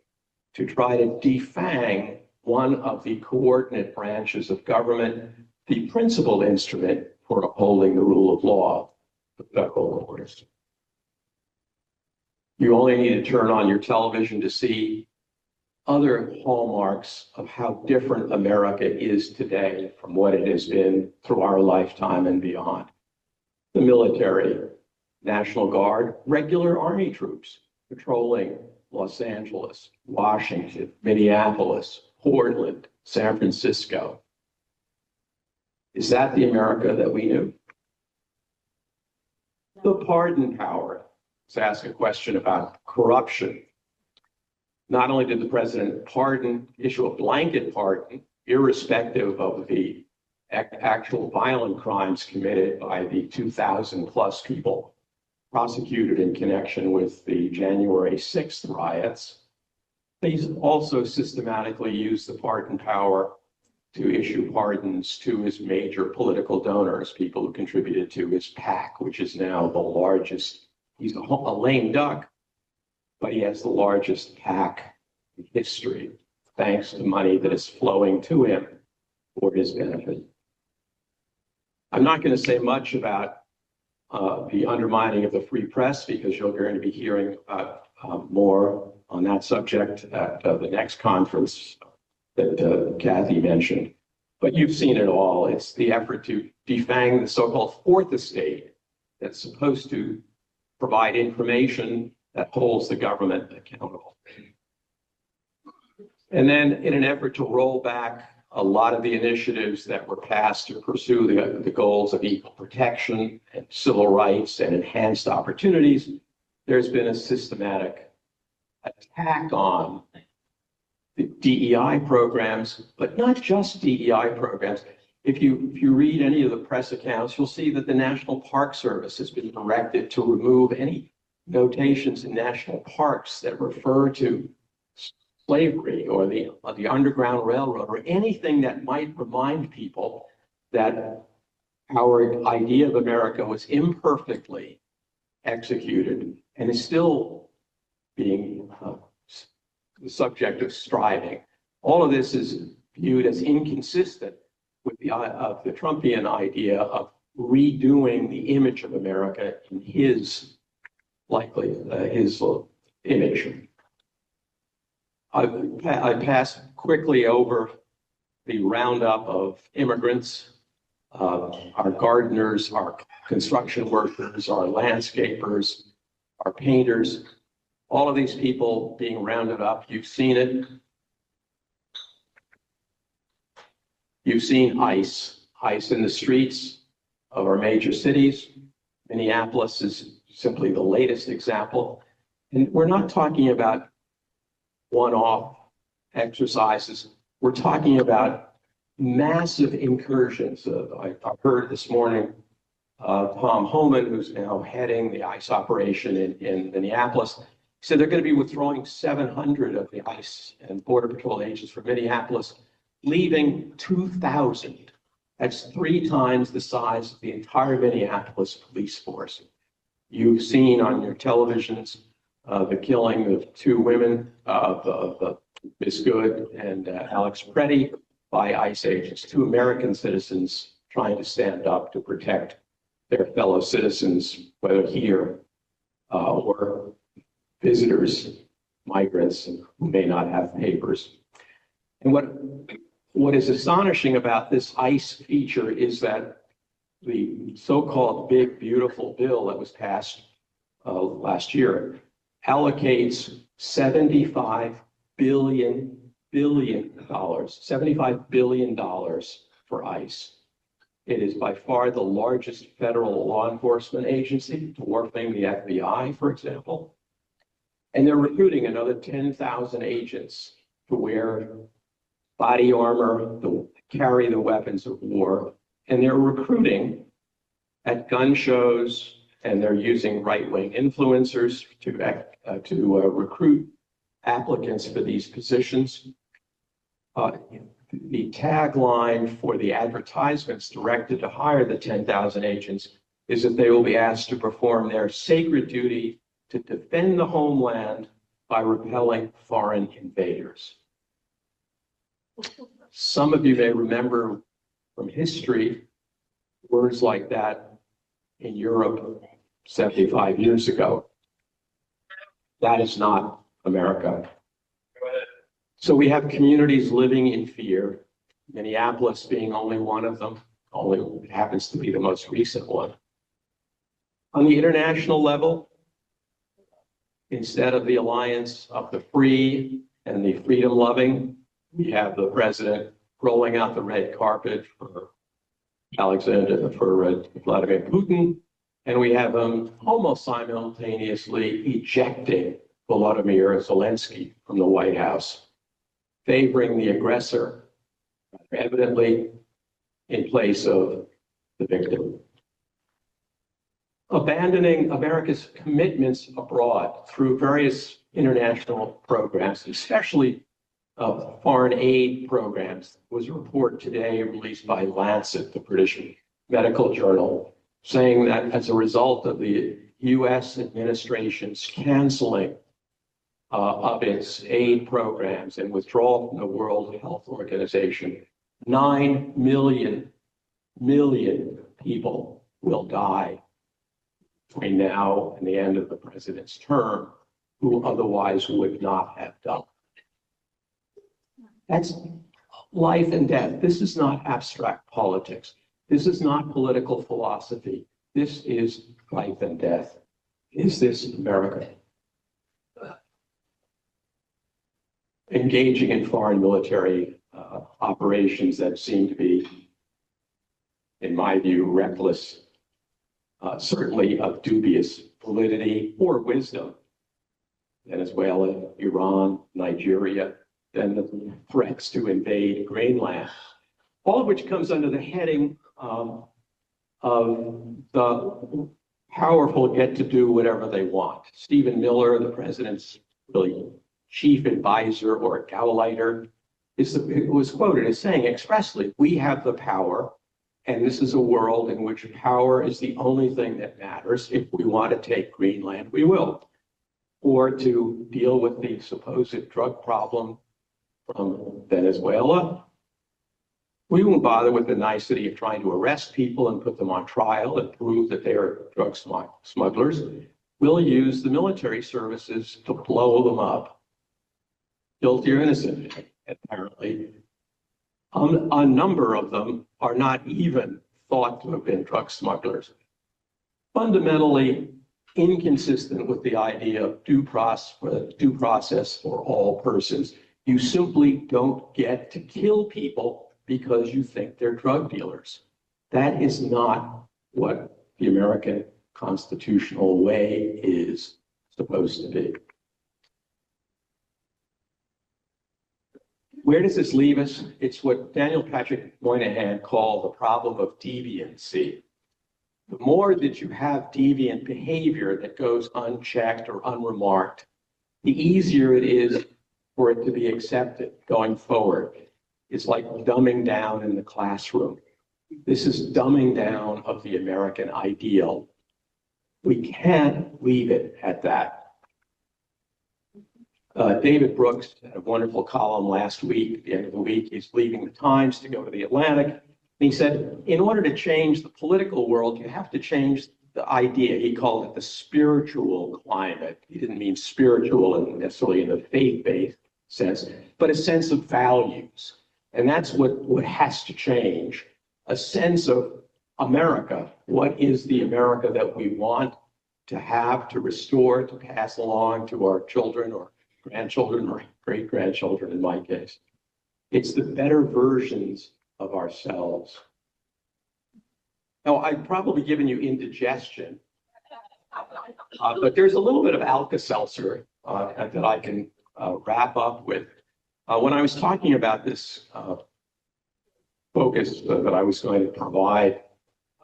to try to defang one of the coordinate branches of government, the principal instrument for upholding the rule of law, the federal courts. You only need to turn on your television to see other hallmarks of how different America is today from what it has been through our lifetime and beyond. The military, National Guard, regular Army troops patrolling Los Angeles, Washington, Minneapolis, Portland, San Francisco. Is that the America that we knew? The pardon power. Let's ask a question about corruption. Not only did the president issue a blanket pardon, irrespective of the actual violent crimes committed by the 2,000 plus people prosecuted in connection with the January 6th riots, he's also systematically used the pardon power to issue pardons to his major political donors, people who contributed to his PAC, which is now the largest. He's a lame duck, but he has the largest PAC in history, thanks to money that is flowing to him for his benefit. I'm not going to say much about the undermining of the free press, because you're going to be hearing more on that subject at the next conference that Kathy mentioned. But you've seen it all. It's the effort to defang the so-called fourth estate that's supposed to provide information that holds the government accountable. And then in an effort to roll back a lot of the initiatives that were passed to pursue the goals of equal protection and civil rights and enhanced opportunities, there's been a systematic attack on the DEI programs, but not just DEI programs. If you read any of the press accounts, you'll see that the National Park Service has been directed to remove any notations in national parks that refer to slavery or the Underground Railroad or anything that might remind people that our idea of America was imperfectly executed and is still being the subject of striving. All of this is viewed as inconsistent with the Trumpian idea of redoing the image of America in his image. I passed quickly over the roundup of immigrants, our gardeners, our construction workers, our landscapers, our painters, all of these people being rounded up. You've seen it. You've seen ICE in the streets of our major cities. Minneapolis is simply the latest example. And we're not talking about one-off exercises. We're talking about massive incursions. I heard this morning Tom Homan, who's now heading the ICE operation in Minneapolis, said they're going to be withdrawing 700 of the ICE and Border Patrol agents from Minneapolis, leaving 2,000. That's 3 times the size of the entire Minneapolis police force. You've seen on your televisions the killing of 2 women, Miss Good and Alex Preddy, by ICE agents, two American citizens trying to stand up to protect their fellow citizens, whether here or visitors, migrants who may not have papers. And what is astonishing about this ICE feature is that the so-called big, beautiful bill that was passed last year allocates $75 billion for ICE. It is by far the largest federal law enforcement agency, dwarfing the FBI, for example. And they're recruiting another 10,000 agents to wear body armor, to carry the weapons of war. And they're recruiting at gun shows, and they're using right-wing influencers to recruit applicants for these positions. The tagline for the advertisements directed to hire the 10,000 agents is that they will be asked to perform their sacred duty to defend the homeland by repelling foreign invaders. Some of you may remember from history words like that in Europe 75 years ago. That is not America. So we have communities living in fear, Minneapolis being only one of them, only happens to be the most recent one. On the international level, instead of the alliance of the free and the freedom-loving, we have the president rolling out the red carpet for Vladimir Putin, and we have him almost simultaneously ejecting Volodymyr Zelensky from the White House, favoring the aggressor, evidently in place of the victim. Abandoning America's commitments abroad through various international programs, especially foreign aid programs. There was a report today released by Lancet, the British medical journal, saying that as a result of the US administration's canceling of its aid programs and withdrawal from the World Health Organization, 9 million people will die between now and the end of the president's term who otherwise would not have done. That's life and death. This is not abstract politics. This is not political philosophy. This is life and death. Is this America? Engaging in foreign military operations that seem to be, in my view, reckless, certainly of dubious validity or wisdom. Venezuela, Iran, Nigeria, then the threats to invade Greenland, all of which comes under the heading of the powerful get to do whatever they want. Stephen Miller, the president's really chief advisor or gauleiter, was quoted as saying expressly, "We have the power, and this is a world in which power is the only thing that matters. If we want to take Greenland, we will." Or to deal with the supposed drug problem from Venezuela, we won't bother with the nicety of trying to arrest people and put them on trial and prove that they are drug smugglers. We'll use the military services to blow them up, guilty or innocent, apparently. A number of them are not even thought to have been drug smugglers. Fundamentally inconsistent with the idea of due process for all persons. You simply don't get to kill people because you think they're drug dealers. That is not what the American constitutional way is supposed to be. Where does this leave us? It's what Daniel Patrick Moynihan called the problem of deviancy. The more that you have deviant behavior that goes unchecked or unremarked, the easier it is for it to be accepted going forward. It's like dumbing down in the classroom. This is dumbing down of the American ideal. We can't leave it at that. David Brooks had a wonderful column last week. At the end of the week, he's leaving the Times to go to the Atlantic. And he said, in order to change the political world, you have to change the idea. He called it the spiritual climate. He didn't mean spiritual necessarily in the faith-based sense, but a sense of values. And that's what has to change. A sense of America. What is the America that we want to have, to restore, to pass along to our children or grandchildren or great-grandchildren in my case? It's the better versions of ourselves. Now, I've probably given you indigestion, but there's a little bit of Alka-Seltzer that I can wrap up with. When I was talking about this focus that I was going to provide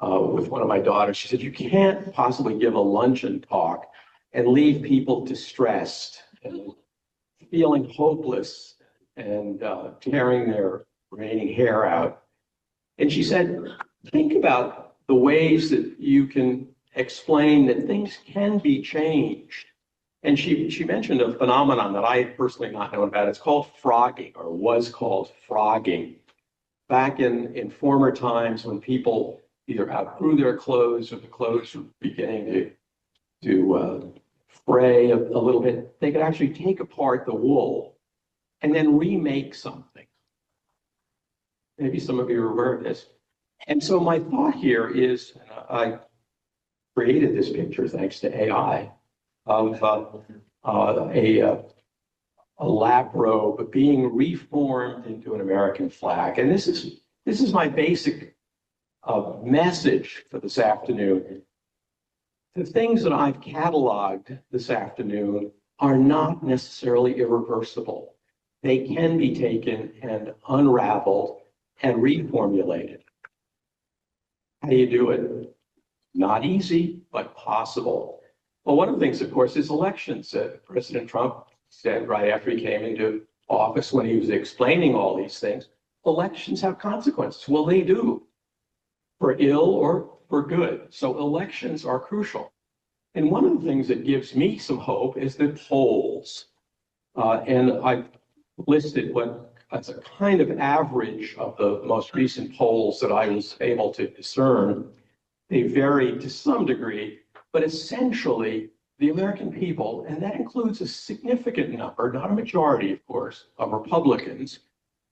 with one of my daughters, she said, you can't possibly give a luncheon talk and leave people distressed and feeling hopeless and tearing their remaining hair out. And she said, think about the ways that you can explain that things can be changed. And she mentioned a phenomenon that I personally not known about. It's called frogging, or was called frogging. Back in former times when people either outgrew their clothes or the clothes were beginning to fray a little bit, they could actually take apart the wool and then remake something. Maybe some of you are aware of this. And so my thought here is, I created this picture thanks to AI of a lap robe being reformed into an American flag. And this is my basic message for this afternoon. The things that I've cataloged this afternoon are not necessarily irreversible. They can be taken and unraveled and reformulated. How do you do it? Not easy, but possible. Well, one of the things, of course, is elections. President Trump said right after he came into office, when he was explaining all these things, elections have consequences. Well, they do, for ill or for good. So elections are crucial. And one of the things that gives me some hope is the polls. And I've listed what as a kind of average of the most recent polls that I was able to discern. They vary to some degree, but essentially the American people, and that includes a significant number, not a majority, of course, of Republicans,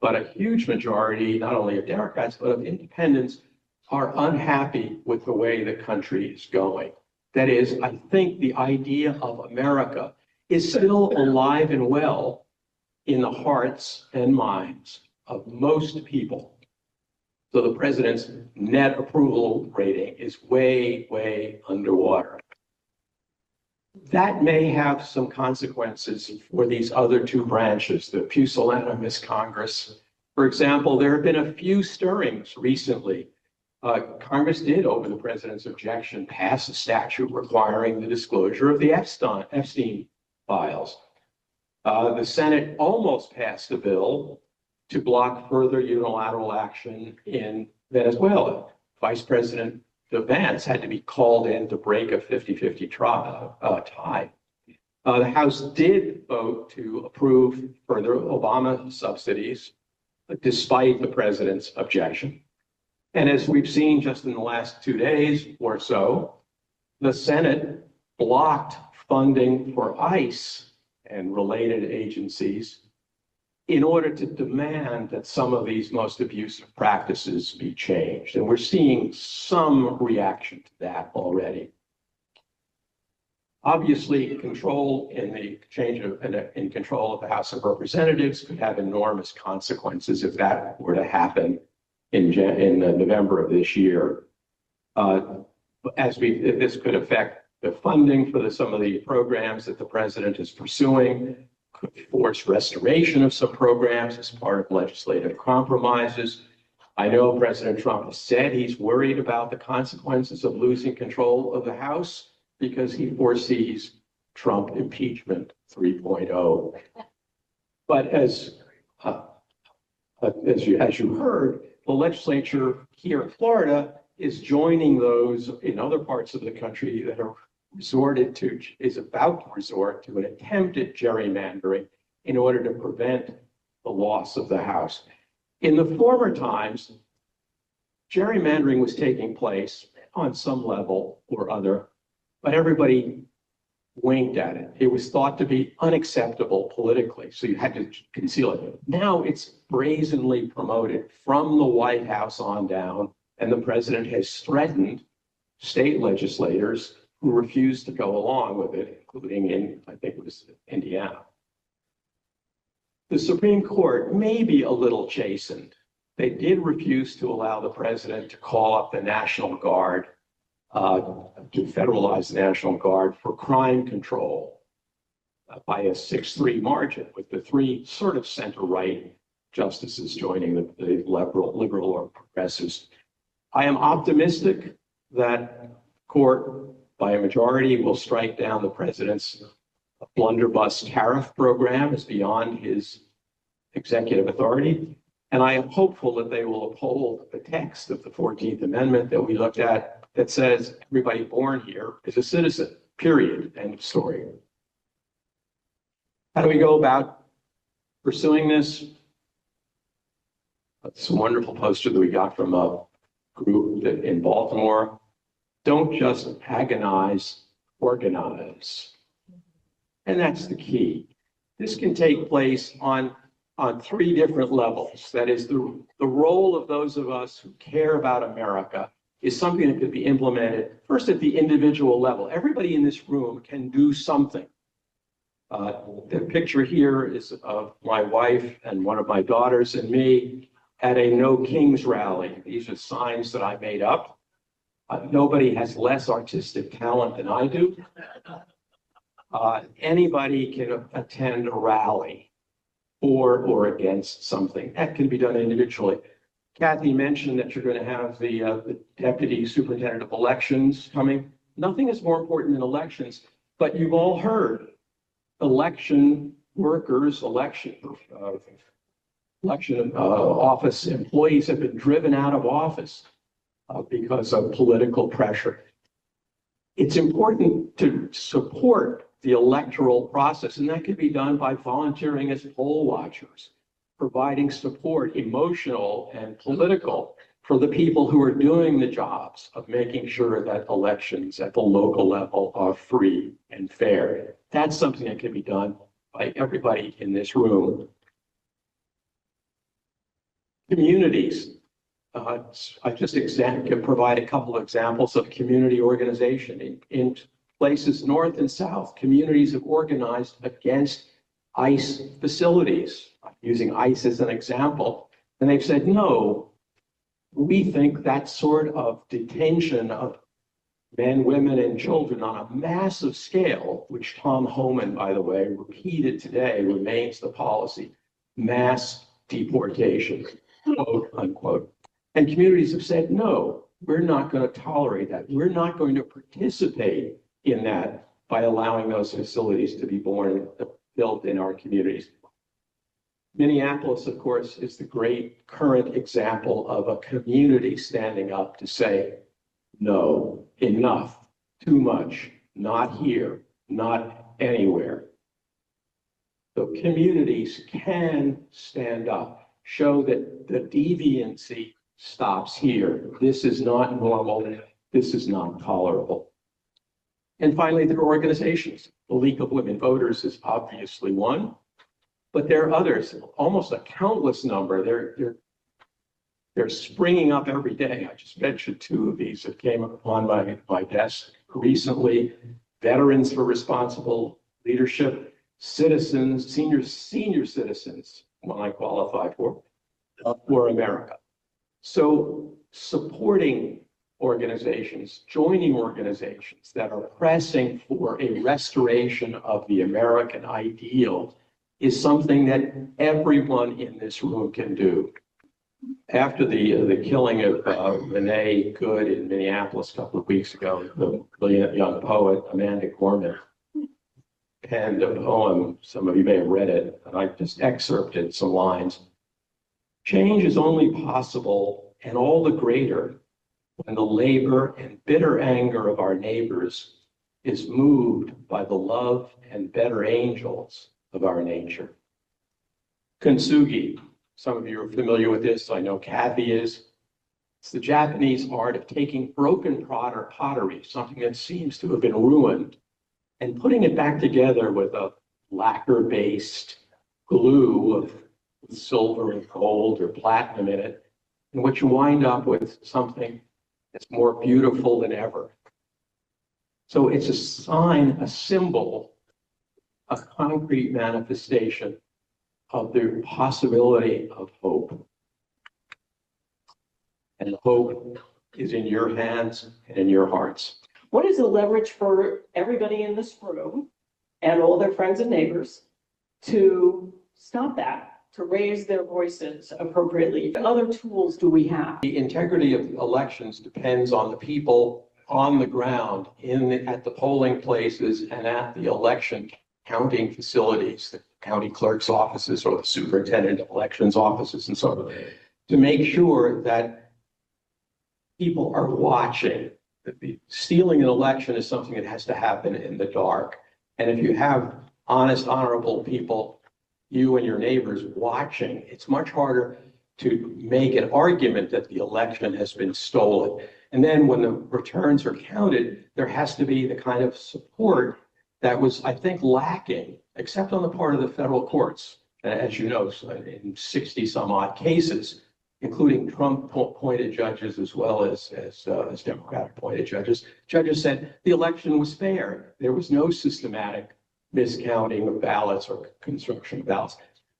but a huge majority, not only of Democrats, but of independents, are unhappy with the way the country is going. That is, I think the idea of America is still alive and well in the hearts and minds of most people. So the president's net approval rating is way, way underwater. That may have some consequences for these other two branches, the pusillanimous Congress. For example, there have been a few stirrings recently. Congress did, over the president's objection, pass a statute requiring the disclosure of the Epstein files. The Senate almost passed a bill to block further unilateral action in Venezuela. Vice President Vance had to be called in to break a 50-50 tie. The House did vote to approve further Obama subsidies, despite the president's objection. And as we've seen just in the last 2 days or so, the Senate blocked funding for ICE and related agencies in order to demand that some of these most abusive practices be changed. And we're seeing some reaction to that already. Obviously, control in the change in control of the House of Representatives could have enormous consequences if that were to happen in November of this year. This could affect the funding for some of the programs that the president is pursuing, could force restoration of some programs as part of legislative compromises. I know President Trump has said he's worried about the consequences of losing control of the House because he foresees Trump impeachment 3.0. But as you heard, the legislature here in Florida is joining those in other parts of the country that are is about to resort to an attempt at gerrymandering in order to prevent the loss of the House. In the former times, gerrymandering was taking place on some level or other, but everybody winked at it. It was thought to be unacceptable politically, so you had to conceal it. Now it's brazenly promoted from the White House on down, and the president has threatened state legislators who refused to go along with it, including in, I think it was Indiana. The Supreme Court may be a little chastened. They did refuse to allow the president to call up the National Guard, to federalize the National Guard for crime control by a 6-3 margin, with the three sort of center-right justices joining the liberal or progressives. I am optimistic that court, by a majority, will strike down the president's blunderbuss tariff program as beyond his executive authority. And I am hopeful that they will uphold the text of the 14th Amendment that we looked at that says everybody born here is a citizen, period, end of story. How do we go about pursuing this? It's a wonderful poster that we got from a group in Baltimore. Don't just agonize, organize. And that's the key. This can take place on 3 different levels. That is, the role of those of us who care about America is something that could be implemented first at the individual level. Everybody in this room can do something. The picture here is of my wife and one of my daughters and me at a No Kings rally. These are signs that I made up. Nobody has less artistic talent than I do. Anybody can attend a rally for or against something. That can be done individually. Kathy mentioned that you're going to have the Deputy Superintendent of Elections coming. Nothing is more important than elections, but you've all heard election workers, election office employees have been driven out of office because of political pressure. It's important to support the electoral process, and that can be done by volunteering as poll watchers, providing support, emotional and political, for the people who are doing the jobs of making sure that elections at the local level are free and fair. That's something that can be done by everybody in this room. Communities. I just can provide a couple of examples of community organization. In places north and south, communities have organized against ICE facilities. I'm using ICE as an example. And they've said, no, we think that sort of detention of men, women, and children on a massive scale, which Tom Homan, by the way, repeated today, remains the policy, mass deportation, quote unquote. And communities have said, no, we're not going to tolerate that. We're not going to participate in that by allowing those facilities to be built in our communities. Minneapolis, of course, is the great current example of a community standing up to say, no, enough, too much, not here, not anywhere. So communities can stand up, show that the deviancy stops here. This is not normal. This is not tolerable. And finally, there are organizations. The League of Women Voters is obviously one, but there are others, almost a countless number. They're springing up every day. I just mentioned 2 of these that came upon my desk recently. Veterans for Responsible Leadership, citizens, senior citizens, one I qualify for America. So supporting organizations, joining organizations that are pressing for a restoration of the American ideal is something that everyone in this room can do. After the killing of Renee Good in Minneapolis a couple of weeks ago, the brilliant young poet Amanda Gorman penned a poem. Some of you may have read it, and I just excerpted some lines. Change is only possible and all the greater when the labor and bitter anger of our neighbors is moved by the love and better angels of our nature. Kintsugi, some of you are familiar with this, I know Kathy is. It's the Japanese art of taking broken pottery, something that seems to have been ruined, and putting it back together with a lacquer-based glue of silver and gold or platinum in it. And what you wind up with something that's more beautiful than ever. So it's a sign, a symbol, a concrete manifestation of the possibility of hope. And the hope is in your hands and in your hearts. What is the leverage for everybody in this room and all their friends and neighbors to stop that, to raise their voices appropriately? What other tools do we have? The integrity of elections depends on the people on the ground at the polling places and at the election counting facilities, the county clerk's offices or the superintendent of elections offices and so on, to make sure that people are watching. Stealing an election is something that has to happen in the dark. And if you have honest, honorable people, you and your neighbors watching, it's much harder to make an argument that the election has been stolen. And then when the returns are counted, there has to be the kind of support that was, I think, lacking, except on the part of the federal courts. As you know, in 60 some odd cases, including Trump-appointed judges as well as Democratic-appointed judges. Judges said the election was fair. There was no systematic miscounting of ballots or construction of ballots.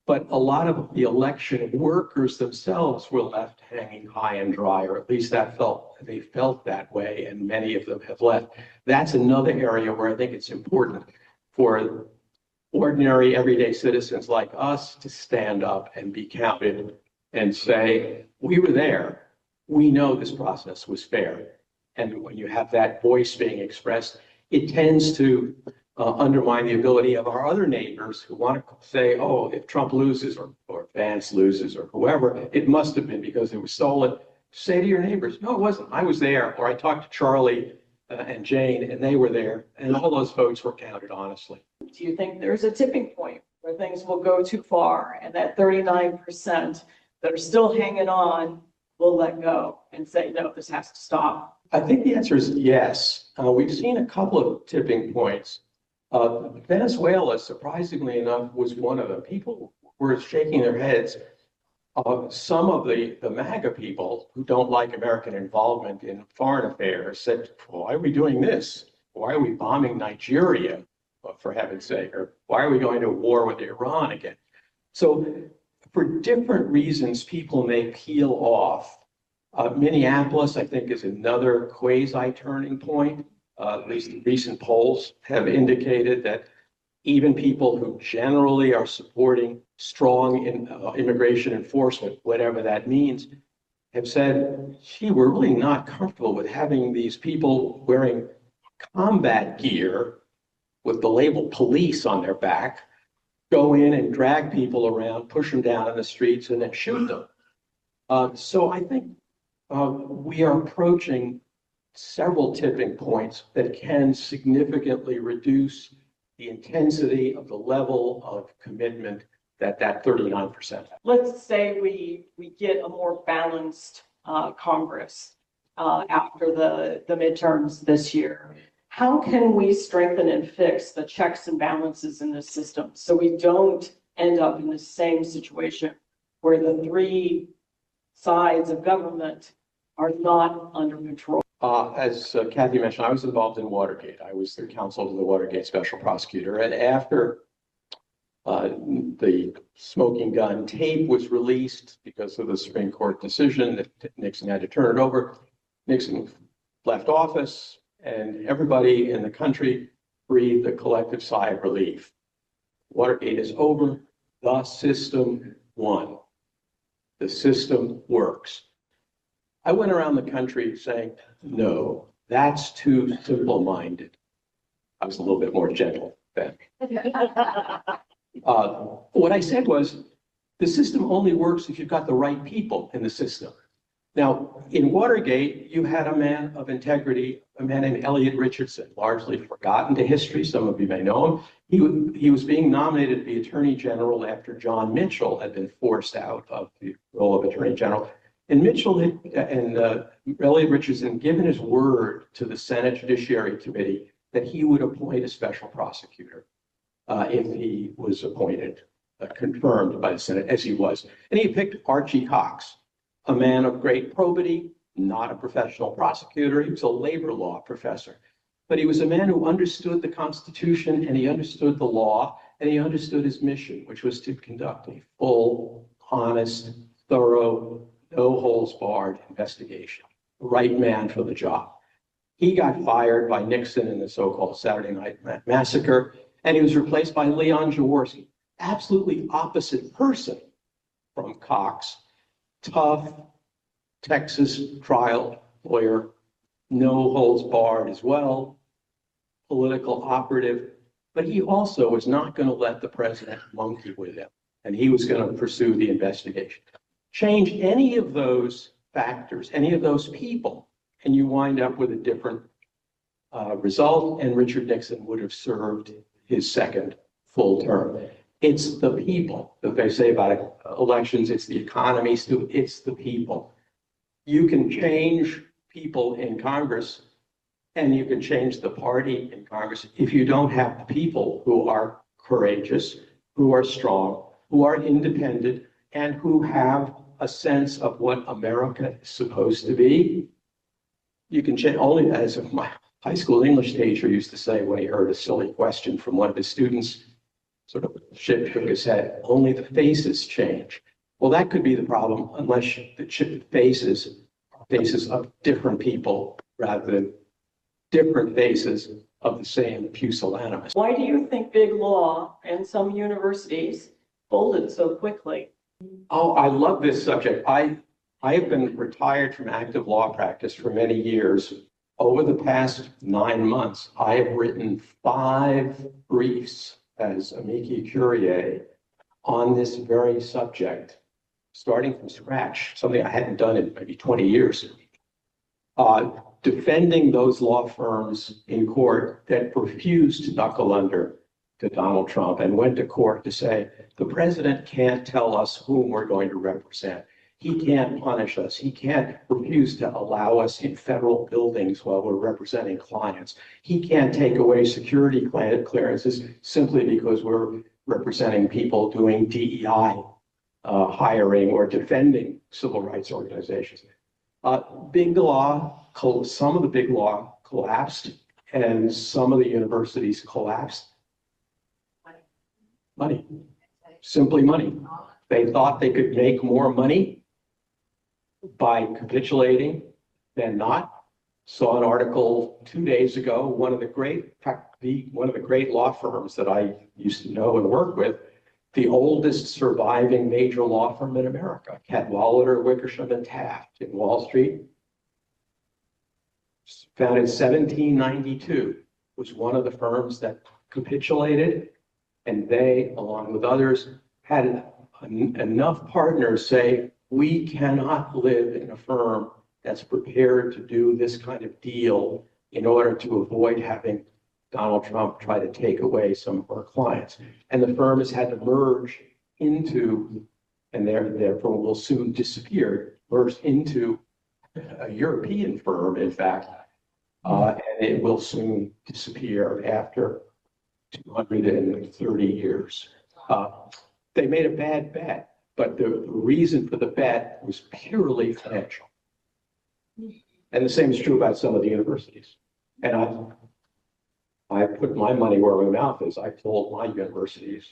But a lot of the election workers themselves were left hanging high and dry, or at least they felt that way, and many of them have left. That's another area where I think it's important for ordinary, everyday citizens like us to stand up and be counted and say, we were there. We know this process was fair. And when you have that voice being expressed, it tends to undermine the ability of our other neighbors who want to say, oh, if Trump loses or Vance loses or whoever, it must have been because it was stolen. Say to your neighbors, no, it wasn't. I was there. Or I talked to Charlie and Jane, and they were there. And all those votes were counted honestly. Do you think there's a tipping point where things will go too far and that 39% that are still hanging on will let go and say, no, this has to stop? I think the answer is yes. We've seen a couple of tipping points. Venezuela, surprisingly enough, was one of them. People were shaking their heads. Some of the MAGA people who don't like American involvement in foreign affairs said, why are we doing this? Why are we bombing Nigeria, for heaven's sake? Or why are we going to war with Iran again? So for different reasons, people may peel off. Minneapolis, I think, is another quasi-turning point. At least recent polls have indicated that even people who generally are supporting strong immigration enforcement, whatever that means, have said, gee, we're really not comfortable with having these people wearing combat gear with the label police on their back go in and drag people around, push them down in the streets, and then shoot them. So I think we are approaching several tipping points that can significantly reduce the intensity of the level of commitment that 39%. Let's say we get a more balanced Congress after the midterms this year. How can we strengthen and fix the checks and balances in the system so we don't end up in the same situation where the three sides of government are not under control? As Kathy mentioned, I was involved in Watergate. I was the counsel to the Watergate special prosecutor. And after the smoking gun tape was released because of the Supreme Court decision that Nixon had to turn it over, Nixon left office, and everybody in the country breathed a collective sigh of relief. Watergate is over. The system won. The system works. I went around the country saying, no, that's too simple-minded. I was a little bit more gentle then. What I said was, the system only works if you've got the right people in the system. Now, in Watergate, you had a man of integrity, a man named Elliot Richardson, largely forgotten to history. Some of you may know him. He was being nominated to be Attorney General after John Mitchell had been forced out of the role of Attorney General. And Mitchell and Elliot Richardson given his word to the Senate Judiciary Committee that he would appoint a special prosecutor if he was appointed, confirmed by the Senate, as he was. And he picked Archie Cox, a man of great probity, not a professional prosecutor. He was a labor law professor. But he was a man who understood the Constitution, and he understood the law, and he understood his mission, which was to conduct a full, honest, thorough, no holds barred investigation. The right man for the job. He got fired by Nixon in the so-called Saturday Night Massacre, and he was replaced by Leon Jaworski, absolutely opposite person from Cox. Tough Texas trial lawyer, no holds barred as well, political operative, but he also was not going to let the president monkey with him, and he was going to pursue the investigation. Change any of those factors, any of those people, and you wind up with a different result, and Richard Nixon would have served his second full term. It's the people that they say about elections. It's the economy. It's the people. You can change people in Congress and you can change the party in Congress if you don't have the people who are courageous, who are strong, who are independent, and who have a sense of what America is supposed to be. You can change only, as my high school English teacher used to say when he heard a silly question from one of his students, sort of shook his head, only the faces change. Well, that could be the problem unless the faces are faces of different people rather than different faces of the same pusillanimous. Why do you think big law and some universities folded so quickly? Oh, I love this subject. I have been retired from active law practice for many years. Over the past 9 months, I have written 5 briefs as amici curiae on this very subject, starting from scratch, something I hadn't done in maybe 20 years, defending those law firms in court that refused to knuckle under to Donald Trump and went to court to say, the president can't tell us whom we're going to represent. He can't punish us. He can't refuse to allow us in federal buildings while we're representing clients. He can't take away security clearances simply because we're representing people doing DEI hiring or defending civil rights organizations. Big law, some of the big law collapsed and some of the universities collapsed. Money, simply money. They thought they could make more money by capitulating than not. Saw an article 2 days ago, one of the great law firms that I used to know and work with, the oldest surviving major law firm in America, Cadwalader, Wickersham, and Taft in Wall Street, founded in 1792, was one of the firms that capitulated, and they, along with others, had enough partners say, we cannot live in a firm that's prepared to do this kind of deal in order to avoid having Donald Trump try to take away some of our clients. And the firm has had to merge into, and therefore will soon disappear, merge into a European firm, in fact, and it will soon disappear after 230 years. They made a bad bet, but the reason for the bet was purely financial. And the same is true about some of the universities. And I put my money where my mouth is. I told my universities,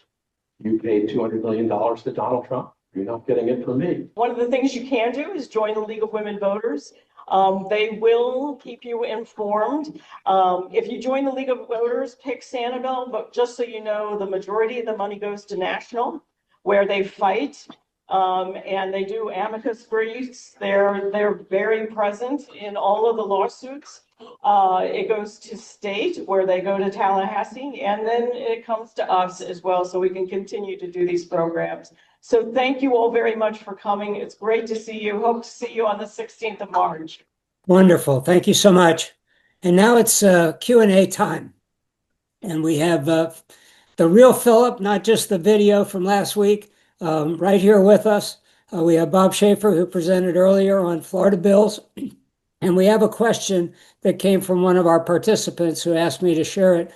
you paid $200 million to Donald Trump. You're not getting it from me. One of the things you can do is join the League of Women Voters. They will keep you informed. If you join the League of Voters, pick Sanibel, but just so you know, the majority of the money goes to National, where they fight, and they do amicus briefs. They're very present in all of the lawsuits. It goes to state, where they go to Tallahassee, and then it comes to us as well, so we can continue to do these programs. So thank you all very much for coming. It's great to see you. Hope to see you on the 16th of March. Wonderful. Thank you so much. And now it's Q&A time. And we have the real Philip, not just the video from last week, right here with us. We have Bob Schaefer, who presented earlier on Florida bills. And we have a question that came from one of our participants who asked me to share it.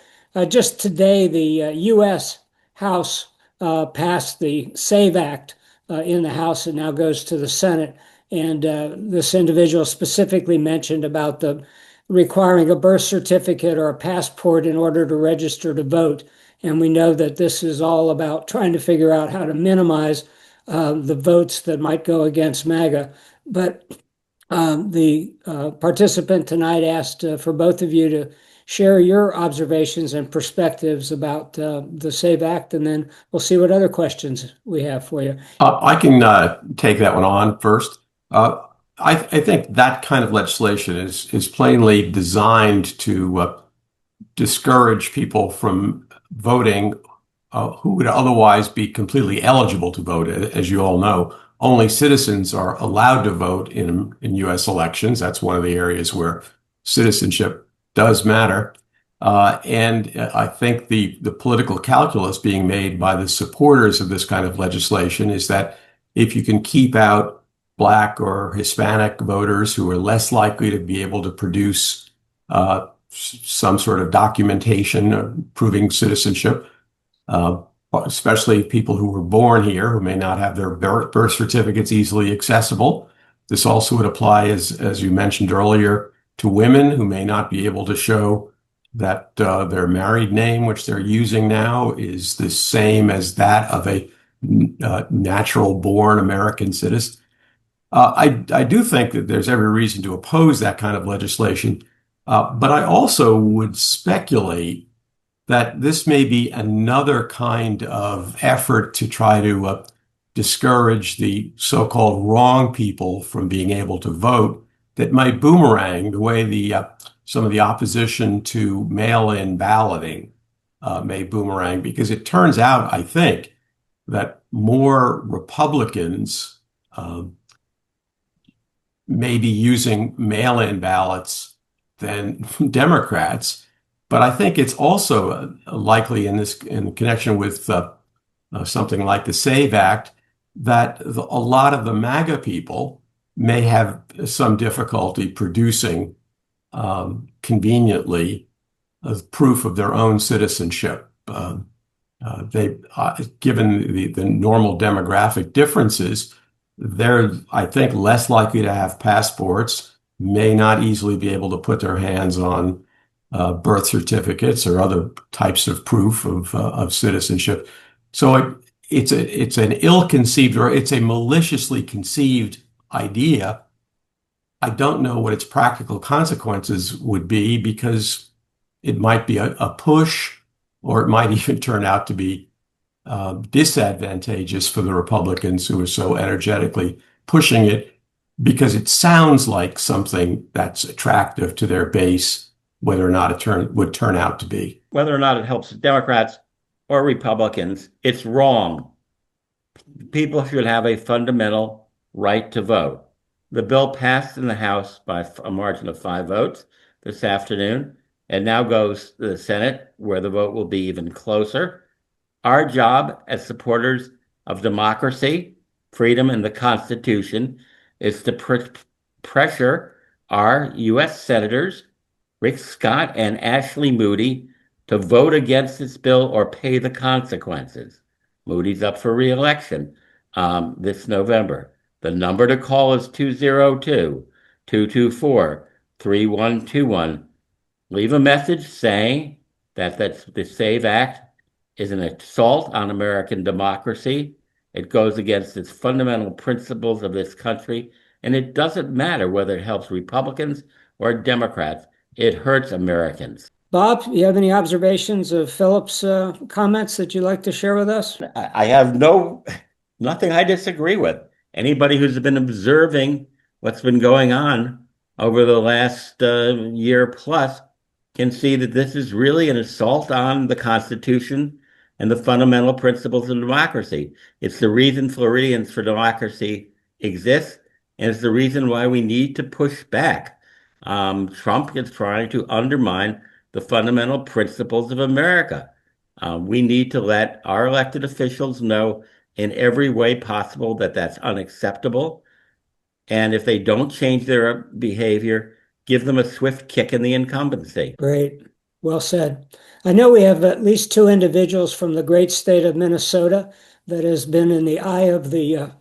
Just today, the U.S. House passed the SAVE Act in the House. It now goes to the Senate. And this individual specifically mentioned about the requiring a birth certificate or a passport in order to register to vote. And we know that this is all about trying to figure out how to minimize the votes that might go against MAGA. But the participant tonight asked for both of you to share your observations and perspectives about the SAVE Act, and then we'll see what other questions we have for you. I can take that one on first. I think that kind of legislation is plainly designed to discourage people from voting who would otherwise be completely eligible to vote. As you all know, only citizens are allowed to vote in U.S. elections. That's one of the areas where citizenship does matter. And I think the political calculus being made by the supporters of this kind of legislation is that if you can keep out Black or Hispanic voters who are less likely to be able to produce some sort of documentation proving citizenship, especially people who were born here who may not have their birth certificates easily accessible. This also would apply, as you mentioned earlier, to women who may not be able to show that their married name, which they're using now, is the same as that of a natural-born American citizen. I do think that there's every reason to oppose that kind of legislation, but I also would speculate that this may be another kind of effort to try to discourage the so-called wrong people from being able to vote that might boomerang the way some of the opposition to mail-in balloting may boomerang, because it turns out, I think, that more Republicans may be using mail-in ballots than Democrats. But I think it's also likely in connection with something like the SAVE Act that a lot of the MAGA people may have some difficulty producing conveniently proof of their own citizenship. Given the normal demographic differences, they're, I think, less likely to have passports, may not easily be able to put their hands on birth certificates or other types of proof of citizenship. So it's an ill-conceived, or it's a maliciously conceived idea. I don't know what its practical consequences would be, because it might be a push, or it might even turn out to be disadvantageous for the Republicans who are so energetically pushing it, because it sounds like something that's attractive to their base, whether or not it would turn out to be. Whether or not it helps Democrats or Republicans, it's wrong. People should have a fundamental right to vote. The bill passed in the House by a margin of 5 votes this afternoon, and now goes to the Senate, where the vote will be even closer. Our job as supporters of democracy, freedom, and the Constitution is to pressure our U.S. senators, Rick Scott and Ashley Moody, to vote against this bill or pay the consequences. Moody's up for re-election this November. The number to call is 202-224-3121. Leave a message saying that the SAVE Act is an assault on American democracy. It goes against its fundamental principles of this country, and it doesn't matter whether it helps Republicans or Democrats. It hurts Americans. Bob, do you have any observations of Philip's comments that you'd like to share with us? I have nothing I disagree with. Anybody who's been observing what's been going on over the last year plus can see that this is really an assault on the Constitution and the fundamental principles of democracy. It's the reason Floridians for Democracy exists, and it's the reason why we need to push back. Trump is trying to undermine the fundamental principles of America. We need to let our elected officials know in every way possible that that's unacceptable. And if they don't change their behavior, give them a swift kick in the incumbency. Great. Well said. I know we have at least two individuals from the great state of Minnesota that has been in the eye of the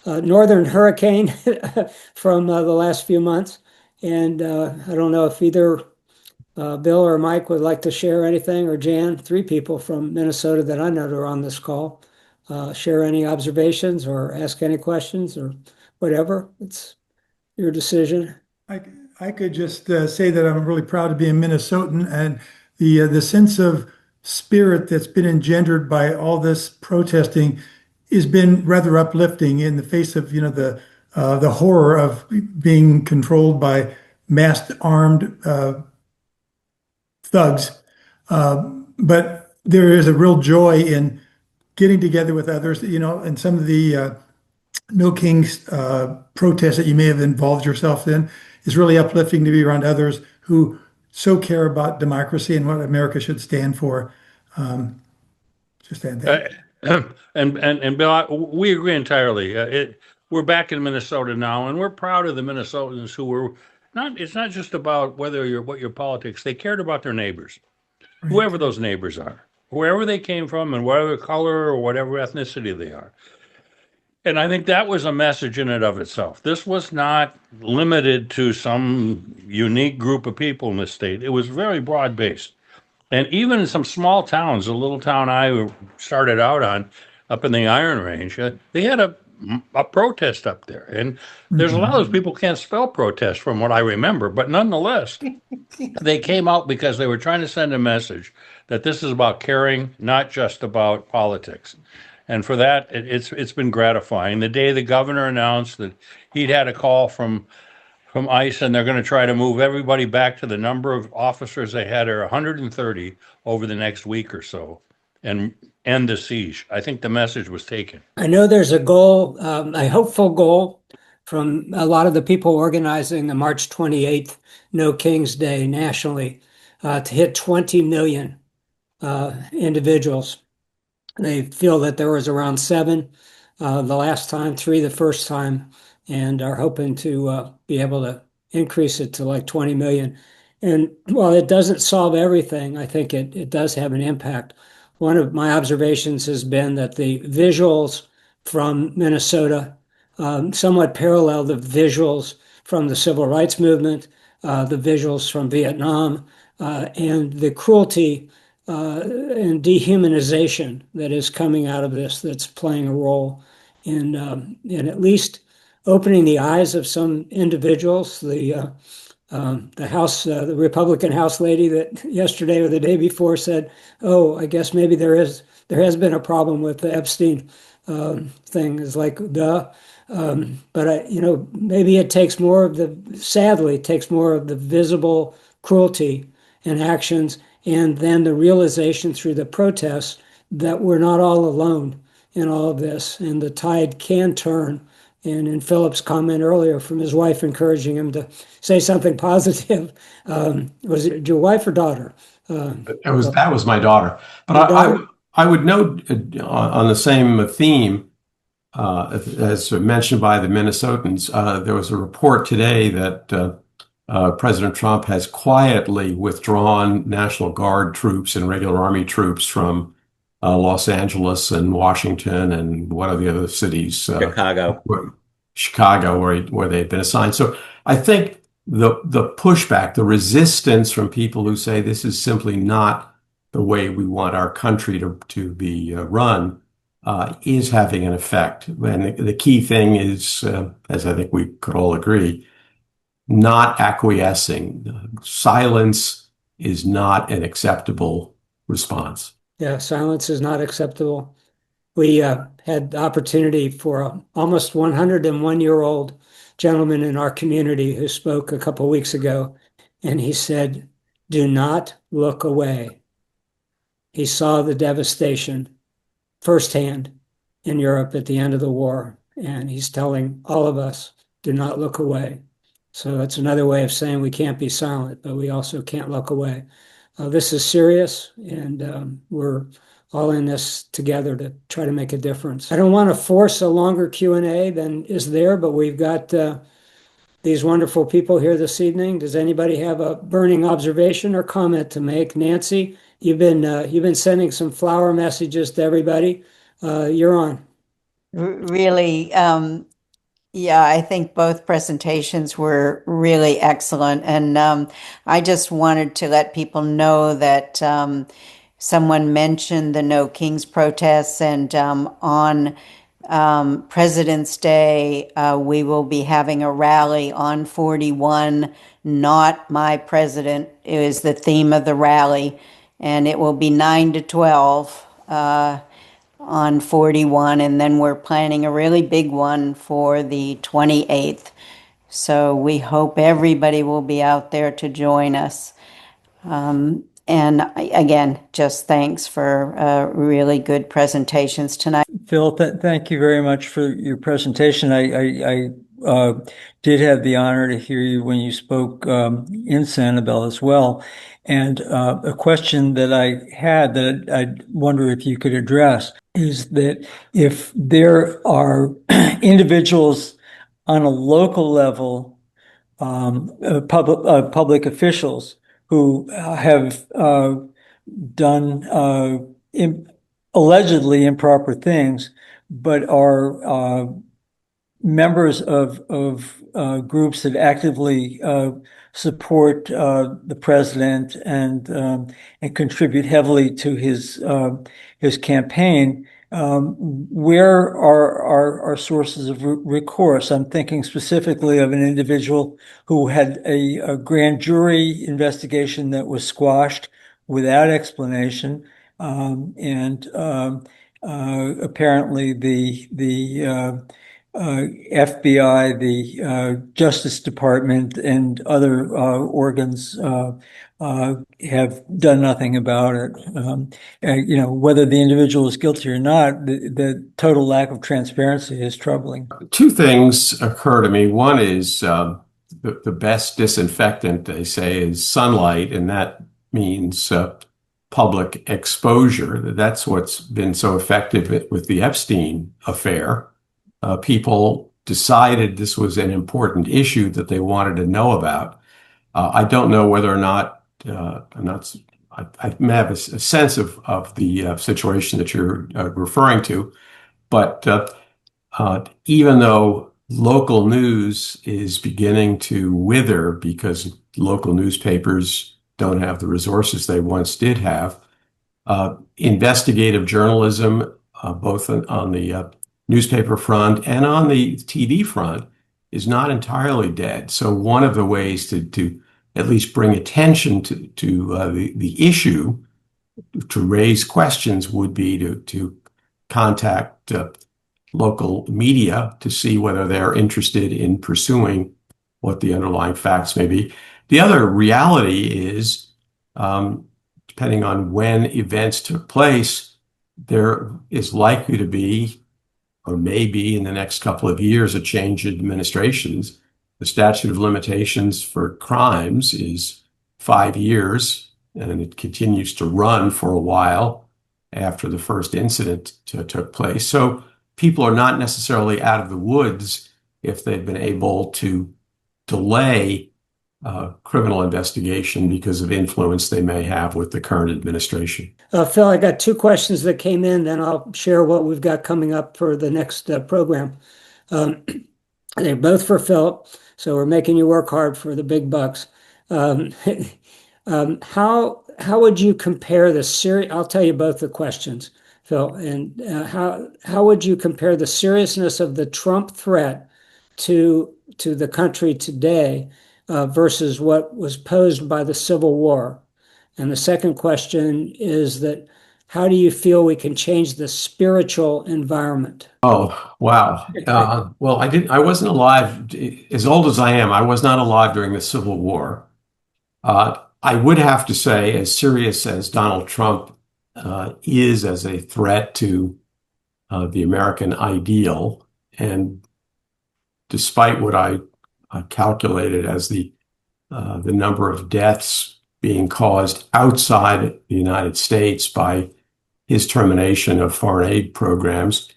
northern hurricane from the last few months. And I don't know if either Bill or Mike would like to share anything, or Jan, three people from Minnesota that I know are on this call, share any observations or ask any questions or whatever. It's your decision. I could just say that I'm really proud to be a Minnesotan, and the sense of spirit that's been engendered by all this protesting has been rather uplifting in the face of the horror of being controlled by masked armed thugs. But there is a real joy in getting together with others, and some of the No Kings protests that you may have involved yourself in is really uplifting to be around others who so care about democracy and what America should stand for. Just add that. And Bill, we agree entirely. We're back in Minnesota now, and we're proud of the Minnesotans who were not. It's not just about what your politics. They cared about their neighbors, Right. whoever those neighbors are, wherever they came from, and whatever color or whatever ethnicity they are. And I think that was a message in and of itself. This was not limited to some unique group of people in the state. It was very broad based. And even in some small towns, a little town I started out on up in the Iron Range, they had a protest up there. And there's a lot of those people can't spell protest from what I remember, but nonetheless, they came out because they were trying to send a message that this is about caring, not just about politics. And for that, it's been gratifying. The day the governor announced that he'd had a call from ICE and they're going to try to move everybody back to the number of officers they had, or 130 over the next week or so, and end the siege. I think the message was taken. I know there's a goal, a hopeful goal from a lot of the people organizing the March 28th No Kings Day nationally to hit 20 million individuals. They feel that there was around 7 the last time, 3 the first time, and are hoping to be able to increase it to like 20 million. And while it doesn't solve everything, I think it does have an impact. One of my observations has been that the visuals from Minnesota somewhat parallel the visuals from the civil rights movement, the visuals from Vietnam, and the cruelty and dehumanization that is coming out of this, that's playing a role in at least opening the eyes of some individuals. The Republican House lady that yesterday or the day before said, "Oh, I guess maybe there has been a problem with the Epstein thing." Is like, duh. But maybe it takes more of sadly, it takes more of the visible cruelty and actions, and then the realization through the protests that we're not all alone in all of this, and the tide can turn. And in Philip's comment earlier from his wife encouraging him to say something positive, was it your wife or daughter? That was my daughter. But I would note on the same theme, as mentioned by the Minnesotans, there was a report today that President Trump has quietly withdrawn National Guard troops and regular Army troops from Los Angeles and Washington and what are the other cities? Chicago. Where they've been assigned. So I think the pushback, the resistance from people who say this is simply not the way we want our country to be run is having an effect. And the key thing is, as I think we could all agree, not acquiescing. Silence is not an acceptable response. Yeah, silence is not acceptable. We had the opportunity for an almost 101-year-old gentleman in our community who spoke a couple of weeks ago, and he said, "Do not look away." He saw the devastation firsthand in Europe at the end of the war, and he's telling all of us, do not look away. So that's another way of saying we can't be silent, but we also can't look away. This is serious, and we're all in this together to try to make a difference. I don't want to force a longer Q&A than is there, but we've got these wonderful people here this evening. Does anybody have a burning observation or comment to make? Nancy, you've been sending some flower messages to everybody. You're on. Really, yeah, I think both presentations were really excellent. And I just wanted to let people know that someone mentioned the No Kings protests, and on President's Day, we will be having a rally on 41. Not My President is the theme of the rally, and it will be 9 to 12 on 41, and then we're planning a really big one for the 28th. So we hope everybody will be out there to join us. And again, just thanks for really good presentations tonight. Phil, thank you very much for your presentation. I did have the honor to hear you when you spoke in Sanibel as well. And a question that I had that I wonder if you could address is that if there are individuals on a local level, public officials who have done allegedly improper things, but are members of groups that actively support the president and contribute heavily to his campaign. Where are our sources of recourse? I'm thinking specifically of an individual who had a grand jury investigation that was squashed without explanation, and apparently the FBI, the Justice Department, and other organs have done nothing about it. Whether the individual is guilty or not, the total lack of transparency is troubling. Two things occur to me. One is the best disinfectant, they say, is sunlight, and that means public exposure. That's what's been so effective with the Epstein affair. People decided this was an important issue that they wanted to know about. I don't know whether or not I may have a sense of the situation that you're referring to, but even though local news is beginning to wither because local newspapers don't have the resources they once did have, investigative journalism, both on the newspaper front and on the TV front, is not entirely dead. So one of the ways to at least bring attention to the issue, to raise questions, would be to contact local media to see whether they're interested in pursuing what the underlying facts may be. The other reality is, depending on when events took place, there is likely to be, or maybe in the next couple of years, a change in administrations. The statute of limitations for crimes is 5 years, and it continues to run for a while after the first incident took place. So people are not necessarily out of the woods if they've been able to delay criminal investigation because of influence they may have with the current administration. Phil, I got two questions that came in, then I'll share what we've got coming up for the next program. They're both for Phil, so we're making you work hard for the big bucks. How would you compare the I'll tell you both the questions, Phil, and how would you compare the seriousness of the Trump threat to the country today versus what was posed by the Civil War? And the second question is that how do you feel we can change the spiritual environment? Oh, wow. Well, I wasn't alive. As old as I am, I was not alive during the Civil War. I would have to say, as serious as Donald Trump is as a threat to the American ideal. And despite what I calculated as the number of deaths being caused outside the United States by his termination of foreign aid programs,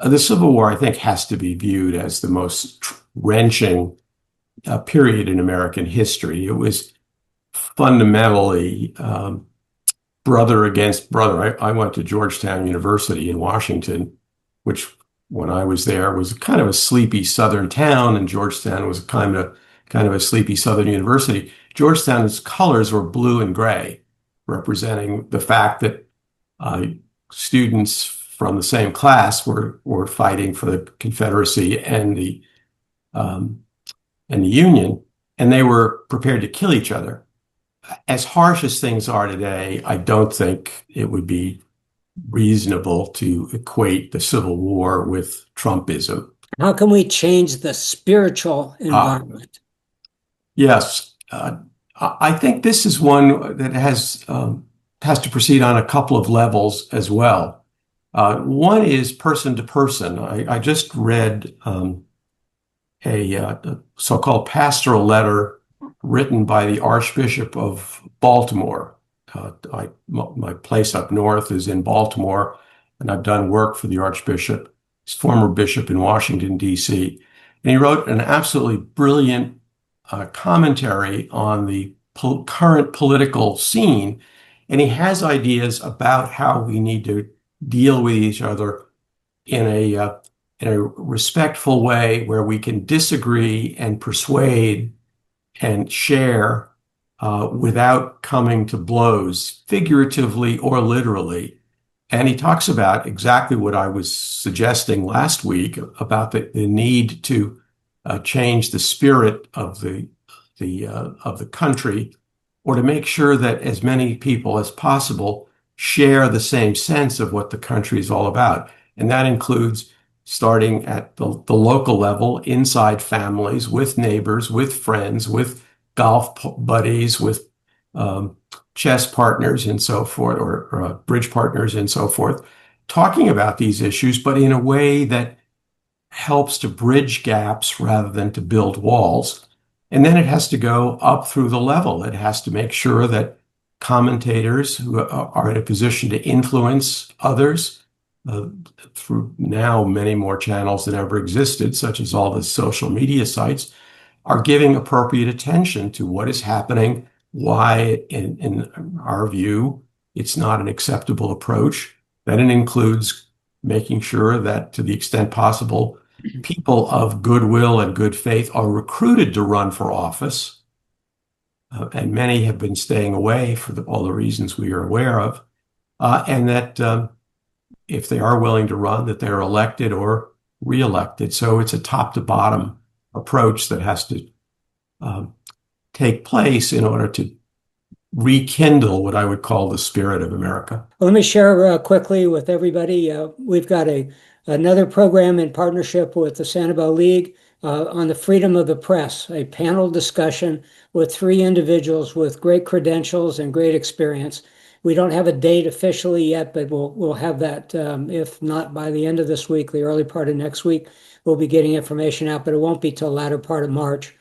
the Civil War, I think, has to be viewed as the most wrenching period in American history. It was fundamentally brother against brother. I went to Georgetown University in Washington, which when I was there was kind of a sleepy southern town, and Georgetown was kind of a sleepy southern university. Georgetown's colors were blue and gray, representing the fact that students from the same class were fighting for the Confederacy and the Union, and they were prepared to kill each other. As harsh as things are today, I don't think it would be reasonable to equate the Civil War with Trumpism. How can we change the spiritual environment? Yes, I think this is one that has to proceed on a couple of levels as well. One is person to person. I just read a so-called pastoral letter written by the Archbishop of Baltimore. My place up north is in Baltimore, and I've done work for the Archbishop. He's former bishop in Washington, D.C. And he wrote an absolutely brilliant commentary on the current political scene. And he has ideas about how we need to deal with each other in a respectful way where we can disagree and persuade and share without coming to blows, figuratively or literally. And he talks about exactly what I was suggesting last week about the need to change the spirit of the country, or to make sure that as many people as possible share the same sense of what the country is all about. And that includes starting at the local level, inside families, with neighbors, with friends, with golf buddies, with chess partners and so forth, or bridge partners and so forth, talking about these issues, but in a way that helps to bridge gaps rather than to build walls. And then it has to go up through the level. It has to make sure that commentators who are in a position to influence others through now many more channels than ever existed, such as all the social media sites, are giving appropriate attention to what is happening, why, in our view, it's not an acceptable approach. That it includes making sure that, to the extent possible, people of goodwill and good faith are recruited to run for office. And many have been staying away for all the reasons we are aware of. And that if they are willing to run, that they're elected or reelected. So it's a top to bottom approach that has to take place in order to rekindle what I would call the spirit of America. Let me share quickly with everybody. We've got another program in partnership with the Sanibel League on the freedom of the press, a panel discussion with 3 individuals with great credentials and great experience. We don't have a date officially yet, but we'll have that, if not by the end of this week, the early part of next week, we'll be getting information out, but it won't be till the latter part of March.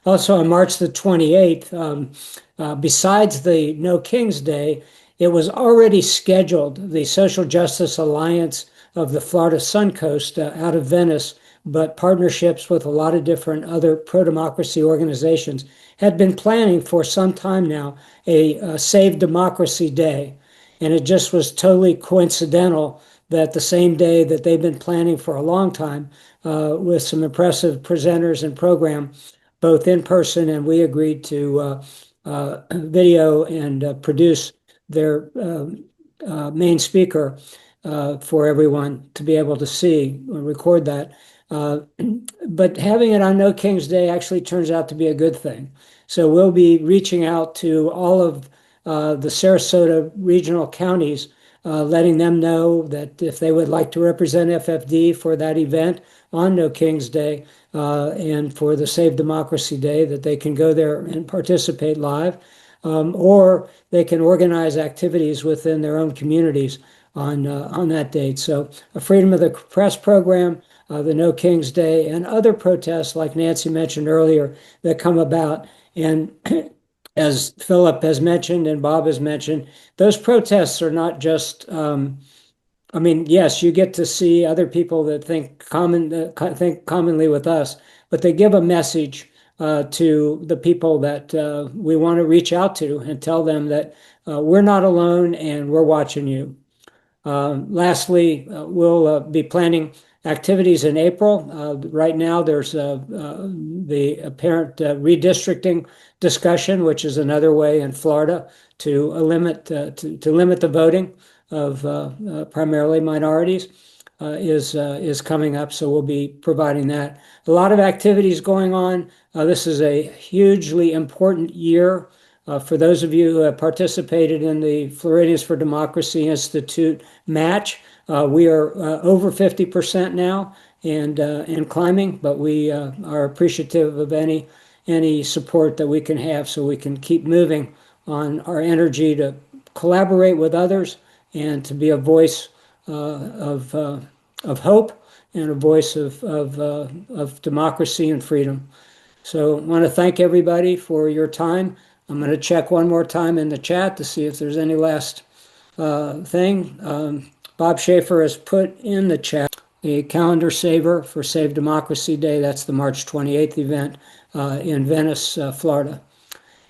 Also on March the 28th, besides the No King's Day, it was already scheduled, the Social Justice Alliance of the Florida Suncoast out of Venice, but partnerships with a lot of different other pro-democracy organizations had been planning for some time now a Save Democracy Day. And it just was totally coincidental that the same day that they've been planning for a long time with some impressive presenters and program, both in person, and we agreed to video and produce their main speaker for everyone to be able to see, record that. But having it on No King's Day actually turns out to be a good thing. So we'll be reaching out to all of the Sarasota regional counties, letting them know that if they would like to represent FFD for that event on No King's Day and for the Save Democracy Day, that they can go there and participate live. or they can organize activities within their own communities on that date. So a Freedom of the Press program, the No Kings Day, and other protests like Nancy mentioned earlier that come about. And as Philip has mentioned and Bob has mentioned, those protests are not just, I mean, yes, you get to see other people that think commonly with us, but they give a message to the people that we want to reach out to and tell them that we're not alone and we're watching you. Lastly, we'll be planning activities in April. Right now, there's the apparent redistricting discussion, which is another way in Florida to limit the voting of primarily minorities, is coming up. So we'll be providing that. A lot of activities going on. This is a hugely important year. For those of you who have participated in the Floridians for Democracy Institute match, we are over 50% now and climbing, but we are appreciative of any support that we can have so we can keep moving on our energy to collaborate with others and to be a voice of hope and a voice of democracy and freedom. So I want to thank everybody for your time. I'm going to check one more time in the chat to see if there's any last thing. Bob Schaefer has put in the chat a calendar saver for Save Democracy Day. That's the March 28th event in Venice, Florida.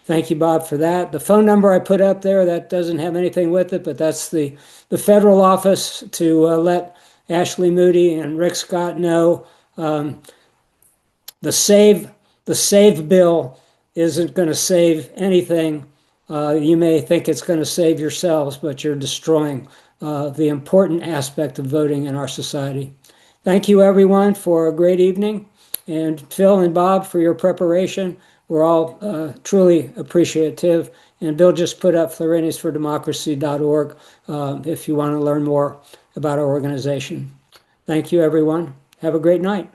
Thank you, Bob, for that. The phone number I put up there, that doesn't have anything with it, but that's the federal office to let Ashley Moody and Rick Scott know the save bill isn't going to save anything. You may think it's going to save yourselves, but you're destroying the important aspect of voting in our society. Thank you, everyone, for a great evening. And Phil and Bob, for your preparation. We're all truly appreciative. And Bill just put up floridiansfordemocracy.org if you want to learn more about our organization. Thank you, everyone. Have a great night.